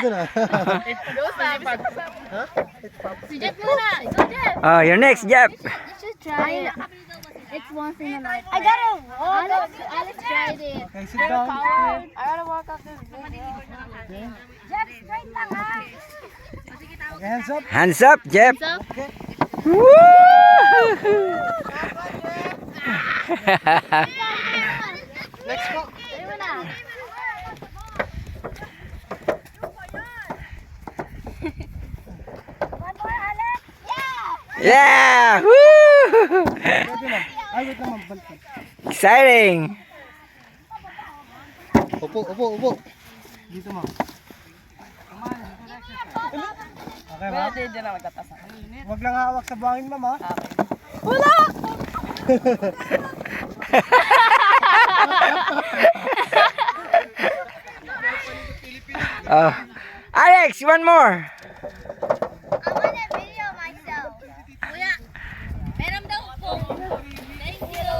Si Jeff muna. Go Jeff. Oh, you're next, Jeff. You should try it. It's once in a life. I gotta. Alex tried it. Okay, sit down. I gotta walk up this video. Jeff, straight lang ha. Okay, hands up. Hands up, Jeff. So, Next po. tayo mo na. One more, Alex. Yeah. Yeah! Woo! Pwede, ma'am. Ay, wait lang, ma'am. Balik. Exciting! Upo, upo, upo. Dito, ma'am. Okay, ma'am. Pwede dyan na magtatasa. Huwag lang hawak sa buhangin, ma'am, ha? Oh. Alex, one more. I wanna video myself. Kuya, meron daw po. Thank you.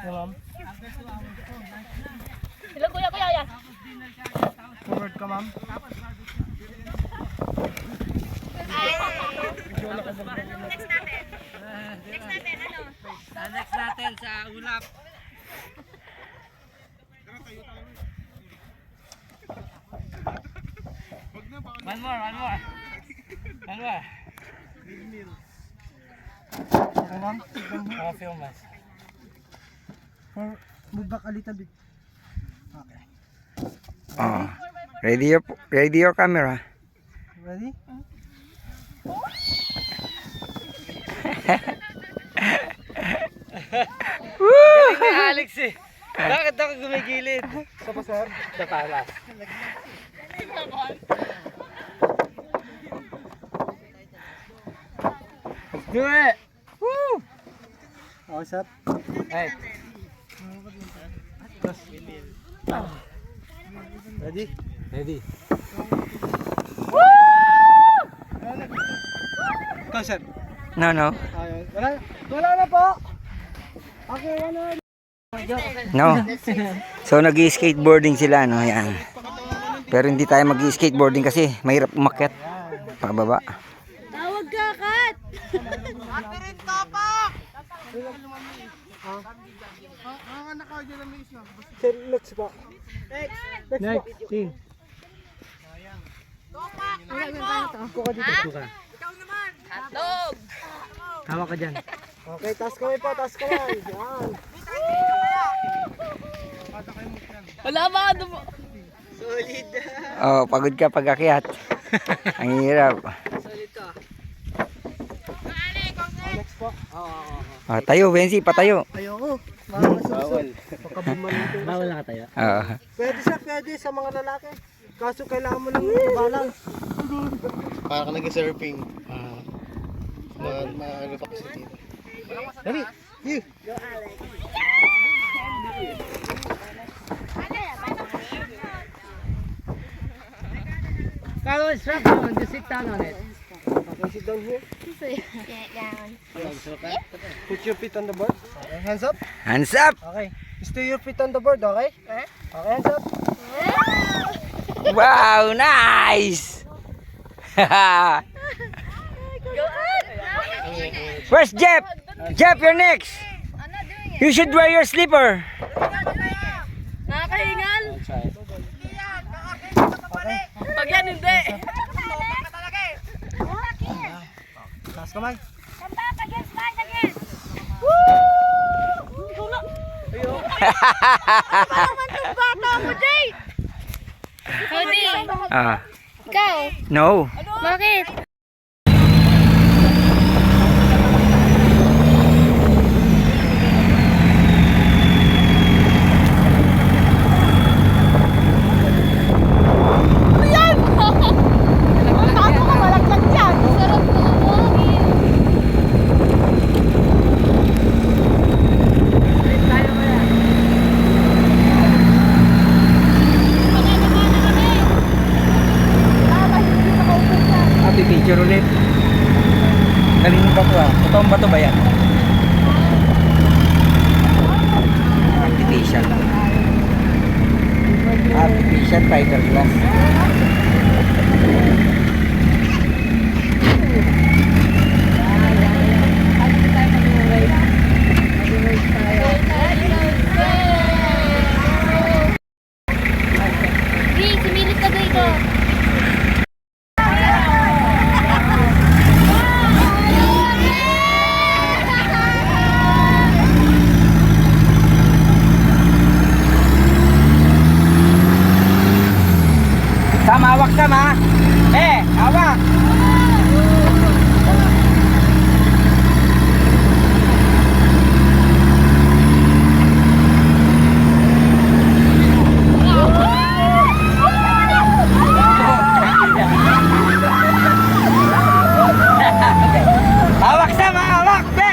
Okay, ma'am. Hello, kuya, yan. Forward ka, ma'am. Okay, ma'am. Or move back a little bit. Okay. Oh. Ready your camera. Ready? Alex eh. Bakit ako gumigilid? Sa pa, sir? Sa palas. Let's do it! Woo! Okay, sir. Hey. Ready? Ready. Go, sir. No, no. Ayun. Wala na po. Okay, ano? No. So nag-skateboarding sila, no? Yan. Pero hindi tayo mag-skateboarding kasi mahirap umakyat. Pababa. Tawag ka, Kat. Sir, next po. Next. Team. Kuha dito. Hawak ka dyan. Okay, taas kamay po, taas kamay. Yan. Wala ba ka mo? Oh, pagod ka pag akyat. Ang hirap. Next po. Oh, tayo, Benzi, patayo. Ayoko. Bawal. Baka bumalito. Bawal na ka tayo. Oh. Pwede siya, pwede sa mga lalaki. Kaso kailangan mo lang balance. Para ka nag-surfing. Ano pa kasi dito. Dali. You. Carlos, strap on. Just sit down on it. Okay, sit down here. Put your feet on the board. Okay, hands up. Hands up. Okay. Stay your feet on the board, okay? Okay, hands up. Wow, nice. Where's Jeff? Jeff, you're next. You should wear your slipper. Nakakahingal. Pag yan hindi. Taas kamay. Cody, Ah, ikaw, no. bakit? picture ulit. Galing ba to ah? Totoong ba to ba yan? Artificial. Artificial fiberglass. Hey, sumilip ka dito. Sama, hawak sama. Hawak. Hawak sama, hawak, be.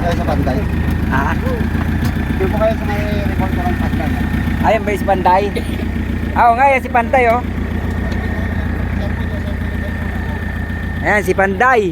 Kayo sa Panday. Ah, Hindi mo kayo sa may report ko ng Panday. ayan ba si Panday? Oo nga, yan si Panday oh. Ayan si Panday.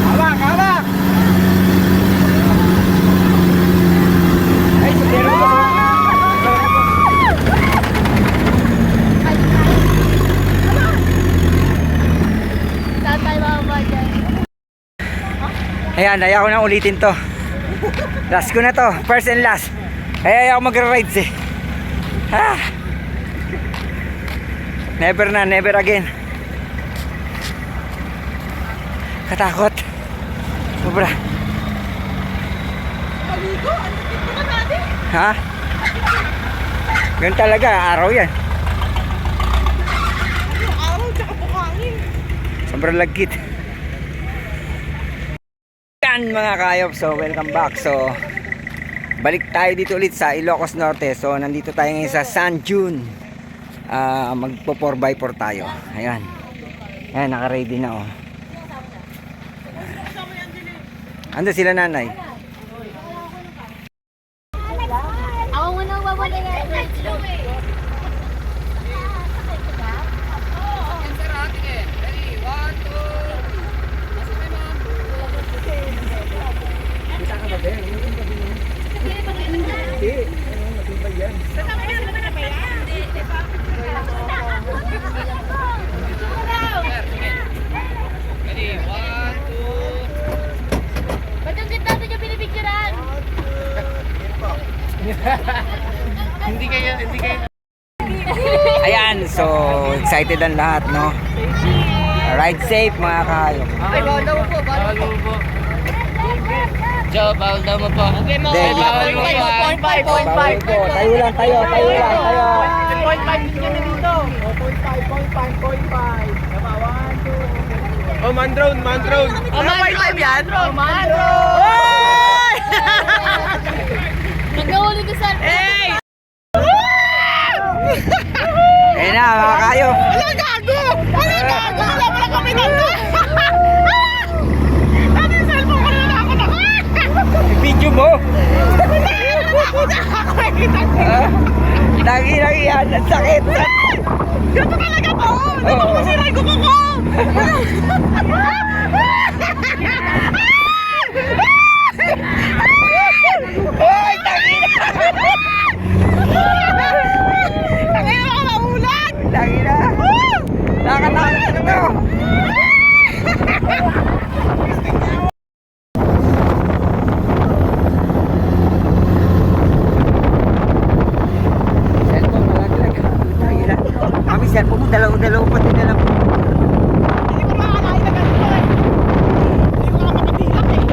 Hawak, hawak. Ay, sundero ko. Saan tayo bababa dyan? Ayan, ayaw ko nang ulitin to. Last ko na to, first and last. Ay, ayaw ko magra-rides eh. Ah. Never na, never again. Katakot. Sobra. Ha? Ganun talaga, araw yan. Araw, tsaka buhangin. Sobrang lagkit. Yan mga kayop, so welcome back. So balik tayo dito ulit sa Ilocos Norte. So nandito tayo ngayon sa San June. Magpo 4x4 tayo. Ayan. Ayan, naka-ready na oh. Ando sila nanay. Ako muna babalik. So, excited ang lahat, no? Ride safe, mga kahayop. Ay, bawal daw po. Joe, bawal daw mo po. Okay mo. Hindi, Bawal mo po. 0.5. Bawal po. Tayo lang tayo. 0.5 din kami dito. 0.5. Tama, 1, 2. Oh, man drone. Oh, man yan? Oh, man Nagkahuli ka sa... Hey! Ayun na, mga kahayop. Wala gago! Wala pala kami nandun! Dati yung cellphone ko na nakakot ako! Video mo. Ako nakikita ko! Lagi yan. Ang sakit. Gato talaga to! Di ba masiray ko ko? Hoy, tangina. Tangina ka maulan! Tangina. Nakakatakot na mo. Cellphone, malaglag. Tangina. Kami cellphone mo, dalaw pa din dalaw. Hindi ko makakalain na ganito eh. Hindi ko makakapatilak eh.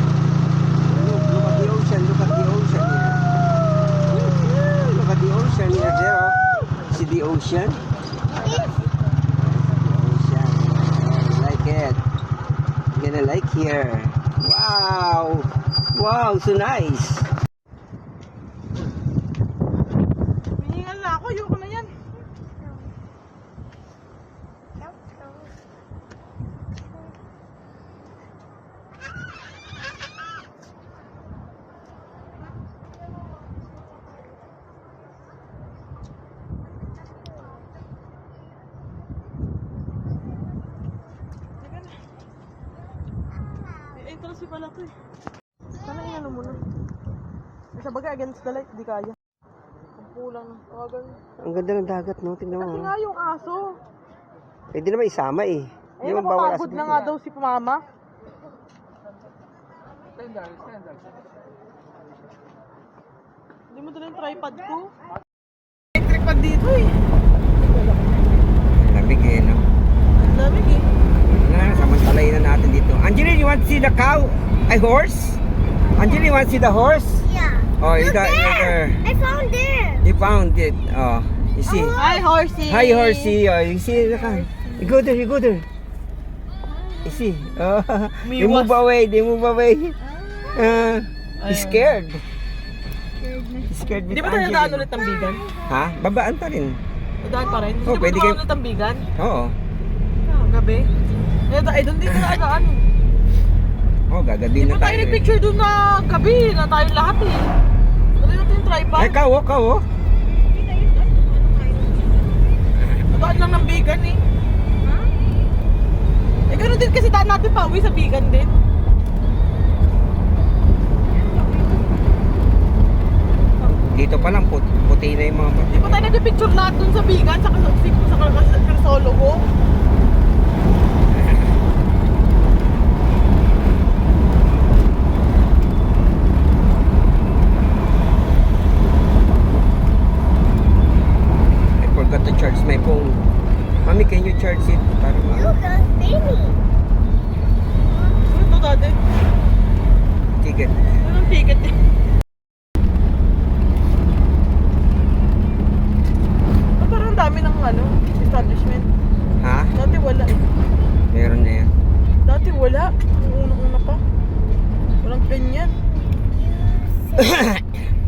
Look at the ocean, look at the ocean here. Look at the ocean here, there. Oh. See the ocean? Ocean. Like it. You're gonna like here. Wow. Wow, so nice. Hiningal na ako, ayoko na yan. May entrance fee pala to eh. Sana inano mo na. Sa bagay against the light, di kaya. Ang pulang na. Tawagan. Ang ganda ng dagat, no? Tingnan Kasi mo. nga yung aso. Pwede naman isama eh. Eh, Yung bawal napapagod na nga daw si mama. Hindi mo dala yung tripod ko. Electric pad dito eh. Lamig eh, no? Ang lamig eh. Samantalayin na natin dito. Angeline, you want to see the cow? A horse? Angeline, you want to see the horse? Yeah. Oh, you there. I found it. You found it. Oh, you see. Hi, horsey. Hi, horsey. Oh, you see the cow. You go there, you go there. You see. Oh, they move away, they move away. He's scared. He's scared with Di ba tayo Angeline. nadaan ulit ng bigan? Ha? Babaan pa rin. Nadaan pa rin? Oh, Di ba pwede nadaan kayo- ulit ng bigan? Oo. Gabi? Eh, doon dito na nadaan. Oh, Di gagabi na ba tayo tayo. nagpicture doon na gabi na tayong lahat eh? Dali natin yung tripod. Ay, kawo, kawo. Nadaan lang ng bigan eh. Eh, gano'n din kasi daan natin pa uwi sa bigan din. Dito pa lang, puti na yung mga Di ba tayo nagpipicture lahat dun sa bigan sa Crisologo? I forgot to charge my phone. Mami, can you charge it? Para Look, a baby. Ano ito dati? ticket. Anong ticket eh? Parang dami ng establishment. Ha? Dati wala eh. Meron na yan. Dati wala. Yung unang-una pa. Walang ganyan.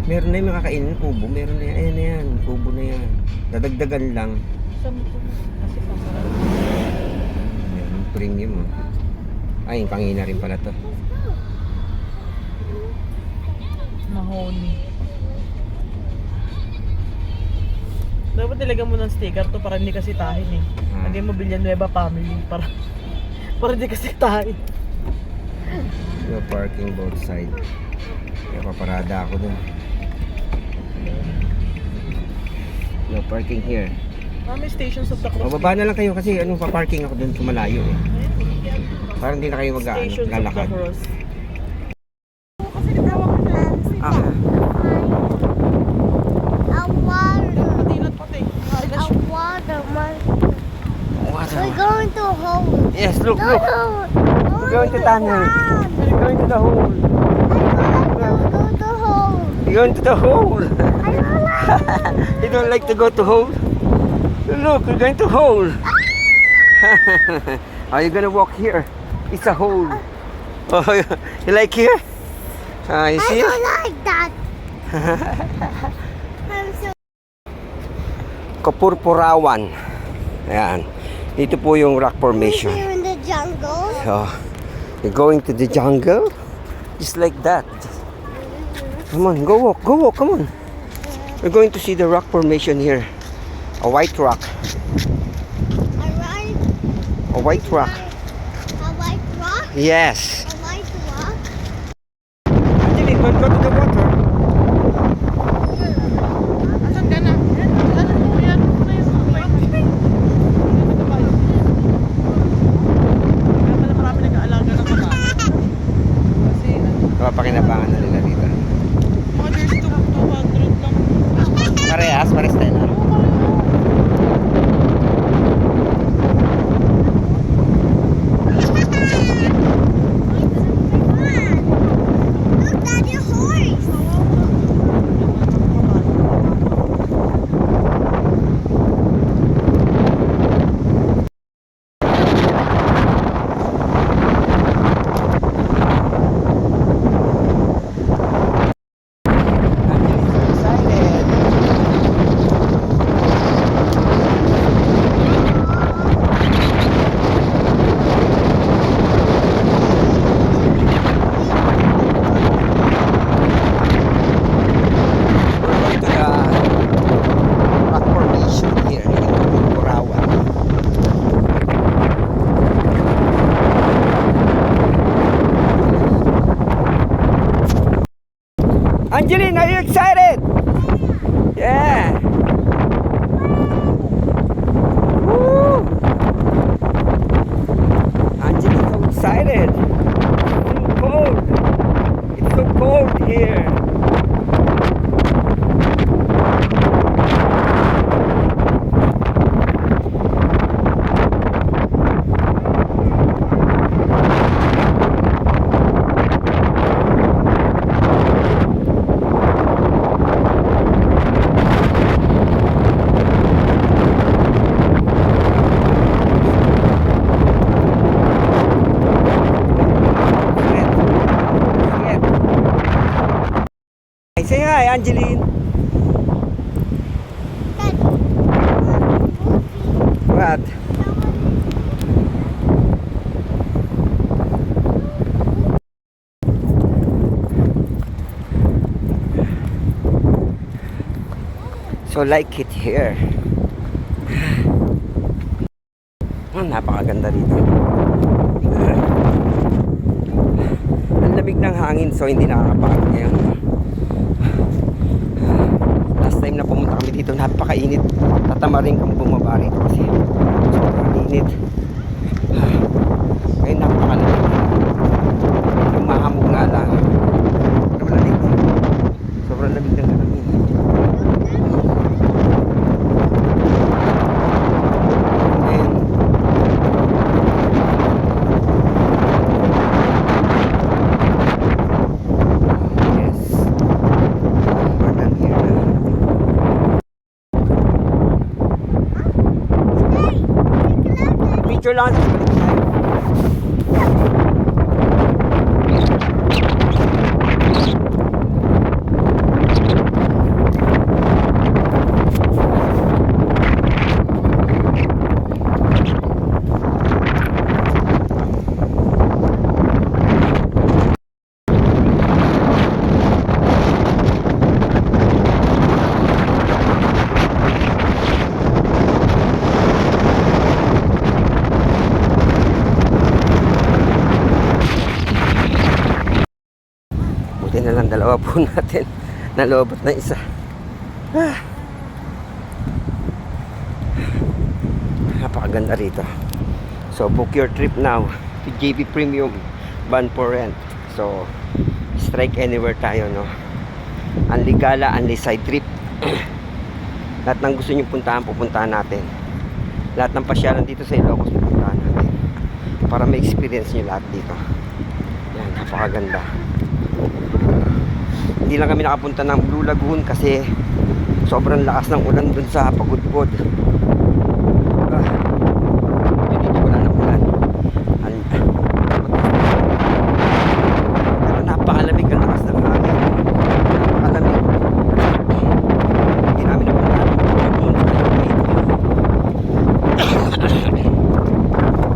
Meron na yung makakainin kubo. Meron na yan. Ayan na yan. Kubo na yan. Dadagdagan lang. Saan mo ito? Kasi pasarap. Meron premium. Oh. Ay, yung pangina rin pala to. Mahoni. Dapat talaga mo ng sticker to para hindi kasi tahin eh. Lagay mo Villanueva family para hindi kasi tahin. No parking both side. Kaya paparada ako dun. No parking here. May Stations of the Cross. Mababa na lang kayo kasi anong paparking ako dun sumalayo eh. Parang hindi na kayo Stations of the lalakad. Cross. Ah, A water. Patilot pati. A water. water. We're going to a hole. Yes, look, No, look. no. We're going to tunnel. We're going to the hole. Go to hole. We're going to the hole. I don't like You don't like to go to hole? Look, we're going to hole. Are you gonna walk here? It's a hole. Oh, you like here? You I see? don't like that. I'm so Kapurpurawan. Ayan. Dito po yung rock formation. here in the jungle. So, you're going to the jungle? Just like that. Come on, go walk, come on. We're going to see the rock formation here. A white rock. Alright. A white rock. A white rock. Yes. A white rock. napapakinabangan na nila dito. Mga there's 200 lang. Pares tayo na. Look, Daddy, a horse. Going to the rock formation here in Corawan. Angeline, are you excited? Yeah. Woo. Angeline's so excited. It's so cold. It's so cold here. Say hi, Angeline. What? So like it here. Oh, napakaganda dito. Ang lamig ng hangin, so hindi nakakapagod ngayon. Last time na pumunta kami dito, napakainit. Tatama rin kung bumaba rito kasi sobrang init. Ngayon napakalamig. Humahamog nga lang. Pero malamig. Sobrang lamig ng hangin. And yes, we're done here now. Picture lang. Buti na lang dalawa po natin. Nalobot na isa. Napakaganda rito. So book your trip now to JB Premium Van for Rent. So strike anywhere tayo, no? Unli gala, unli side trip. Lahat ng gusto nyo puntahan, pupuntahan natin. Lahat ng pasyalan dito sa Ilocos, pupuntahan natin. Para may experience nyo lahat dito. Yan, napakaganda. Hindi lang kami nakapunta ng Blue Lagoon kasi sobrang lakas ng ulan dun sa Pagudpod. Dito wala ng ulan. Pero napakalamig ang lakas ng hangin. Napakalamig. Hindi namin napunta ng Pagudpod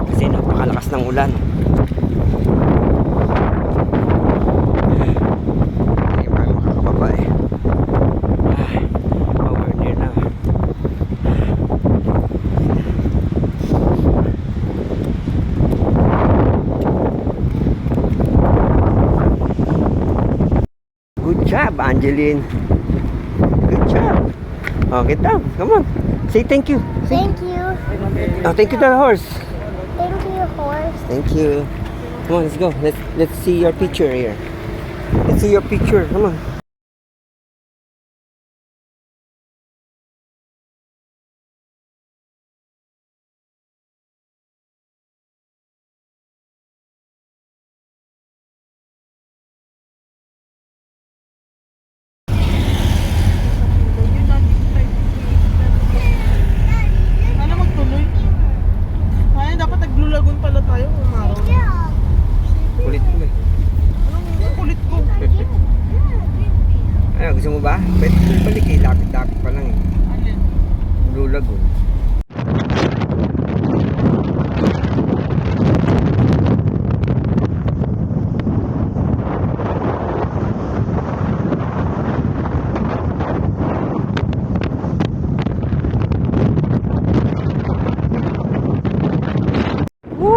kasi napakalakas ng ulan. Good job, Angeline. Good job. Oh, get down. Come on. Say thank you. Thank you. Oh, thank you to the horse. Thank you, horse. Thank you. Come on, let's go. Let's see your picture here. Let's see your picture. Come on. Sana magtuloy. Kaya dapat naglulagon pala tayo ng araw. Kulit mo eh. Anong kulit ko? Ano, gusto mo ba? Pwede balik eh. Lapit-lapit pa lang eh. Alin? Lulagon.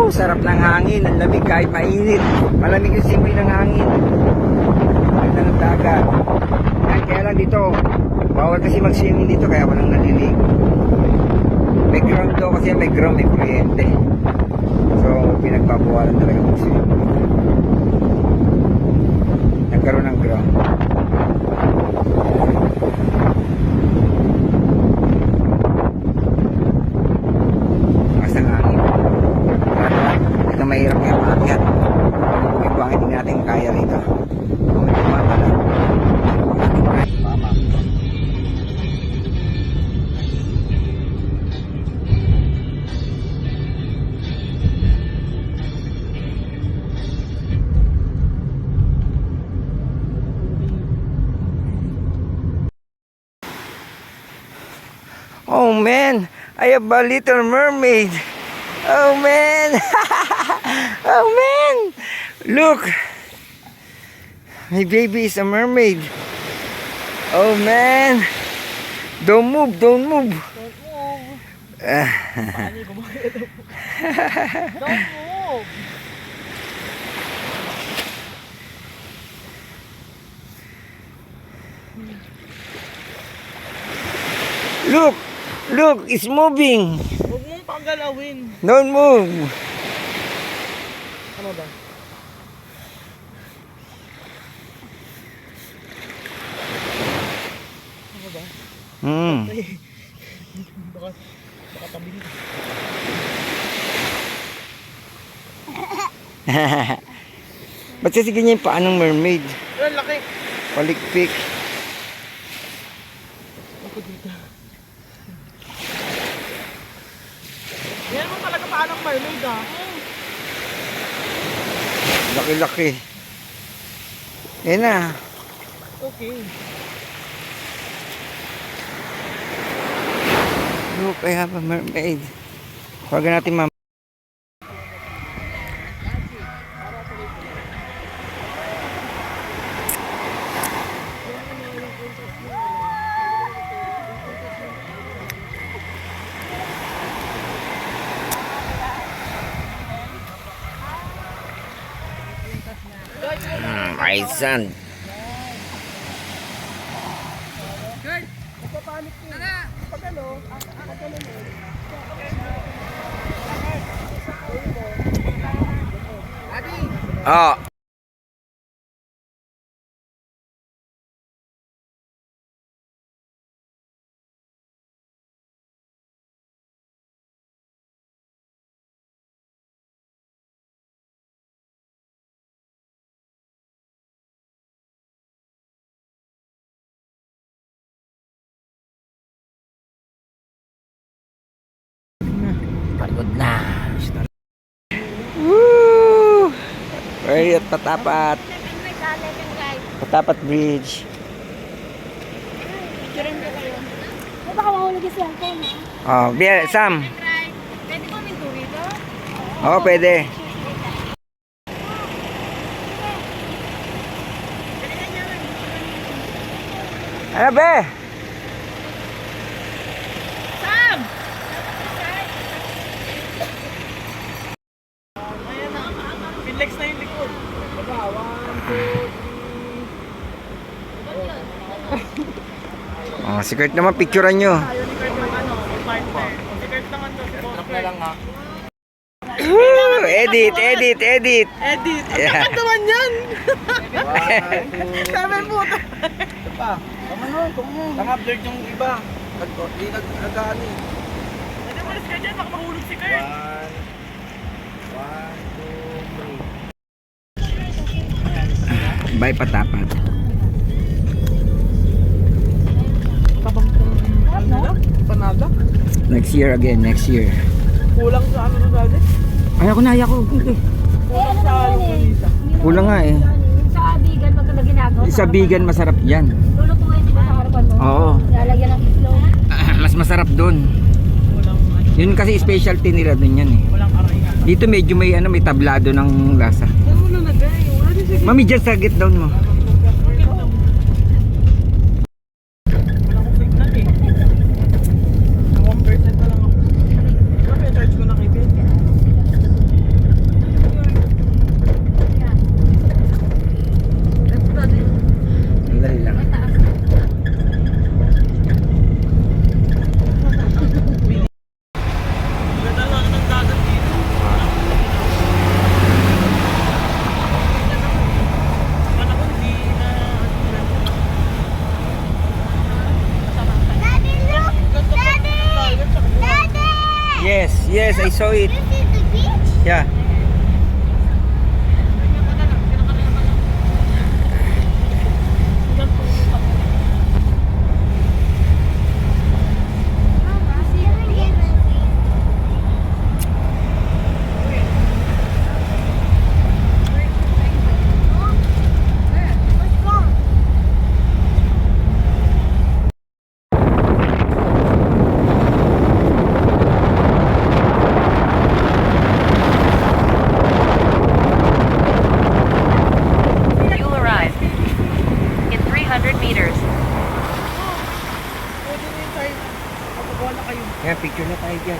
Sarap ng hangin, ang lamig kahit mainit. Malamig yung simoy ng hangin. Ganda ng dagat. Kaya lang dito, bawal kasi mag-swimming dito kaya walang naliligo. May ground daw kasi may ground, may kuryente. So, pinagbabawalan talaga mag-swimming. Nagkaroon ng ground. Ang hangin. Ito mahirap yung maakyat. Ito ang hindi natin kaya rito. Oh man, I have a little mermaid. Oh man. Oh man. Look. My baby is a mermaid. Oh man. Don't move, don't move. Don't move. Look. Look, it's moving. Huwag mong pagalawin. Don't move. Ano ba? Ano ba? Hmm. Baka tabi nito. Ba't kasi ganyan yung paa ng mermaid? Ang laki. Palikpik. Ako dito. Yan mo talaga paanong mermaid ah. Laki-laki. Yan na. Okay. Look, I have a mermaid. Huwag natin my son. Oh. Pagod na. Woo! We're at Patapat. Patapat Bridge. Baka mahulog yung cellphone, ha? Oh, Biel, Sam. Pwede ko minto dito? Oo, pwede. Ano be? Sam! Ayan na. Pinlex na yung likod. Baba, 1, 2, 3. Oh, si Kurt naman, picturean nyo. Ayaw ni Kurt yung ano, yung partner. Si Kurt naman to, si Boss Kurt. Woo! Edit, edit, edit. Edit. Ang Yeah. takat naman yan! Sabi mo. Ito pa. Tanga blurred yung iba. Hindi nag-ano eh. Hindi mo ka dyan, baka mahulog si Kurt. 1, 2, 3. Bye patapat. Panada? Next year again, next year. Kulang sa ano na dati? Ayoko na, ayoko. Kulang sa ano kanisa. Kulang nga eh. Sa bigan, pag na ginagawa. Sa bigan masarap yan. Lulutuin, di ba, sa harapan mo? Oo. Lalagyan ng itlog. Mas masarap doon. Yun kasi specialty nila doon yan eh. Walang aray. Dito medyo may ano, may tablado ng lasa. Saan mo na nagay? Wala din sige. Mami, dyan sa get down mo. Wala akong signal eh. 1% na lang ako. Sabi, charge ko na kay Ben. Sandali lang. Ganda lang ng dagat dito. Paano kung di na... Daddy, look! Daddy! Yes, yes, I saw it. This is the beach? Yeah. You arrive in 300 meters. Pwede na yun tayo. Kapagawa na kayo. Kaya picture na tayo dyan.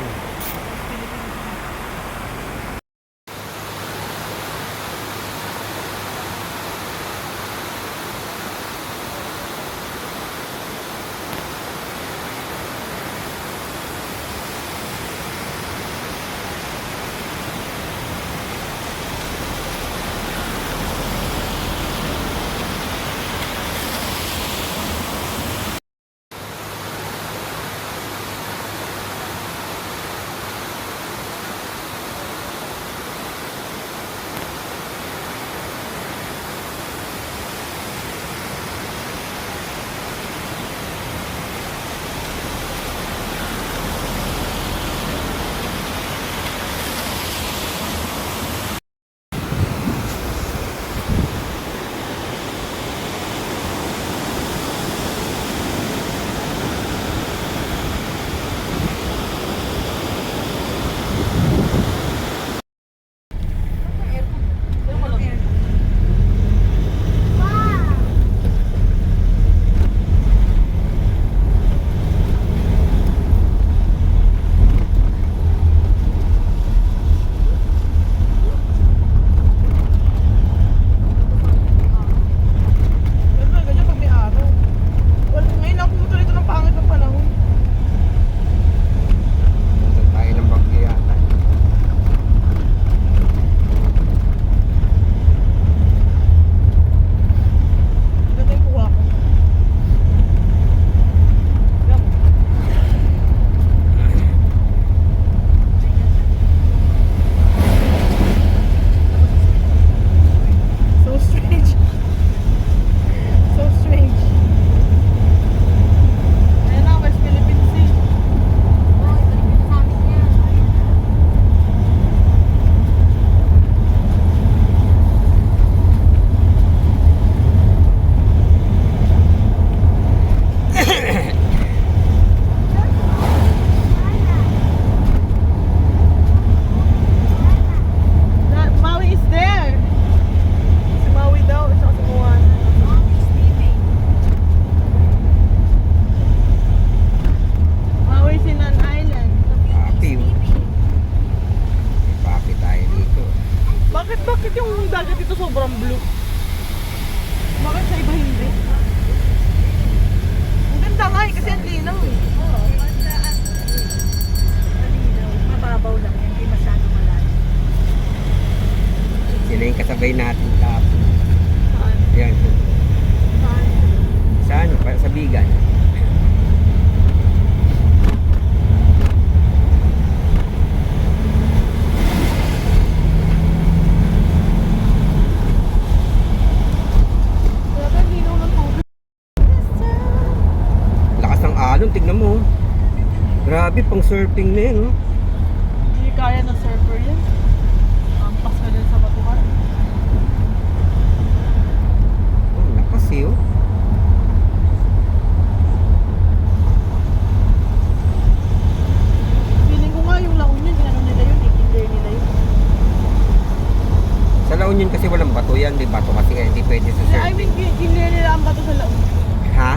Grabe, pang surfing na yun, oh. Hindi kaya ng surfer yan. Ampas ka dyan sa batuhan. Oh, lakas eh, oh. Feeling ko nga yung La Union, ano nila yun, i-clear nila yun. Sa La Union kasi walang bato yan, may bato kasi kaya hindi pwede sa I surfing. mean, clear nila ang bato sa La Union. Ha?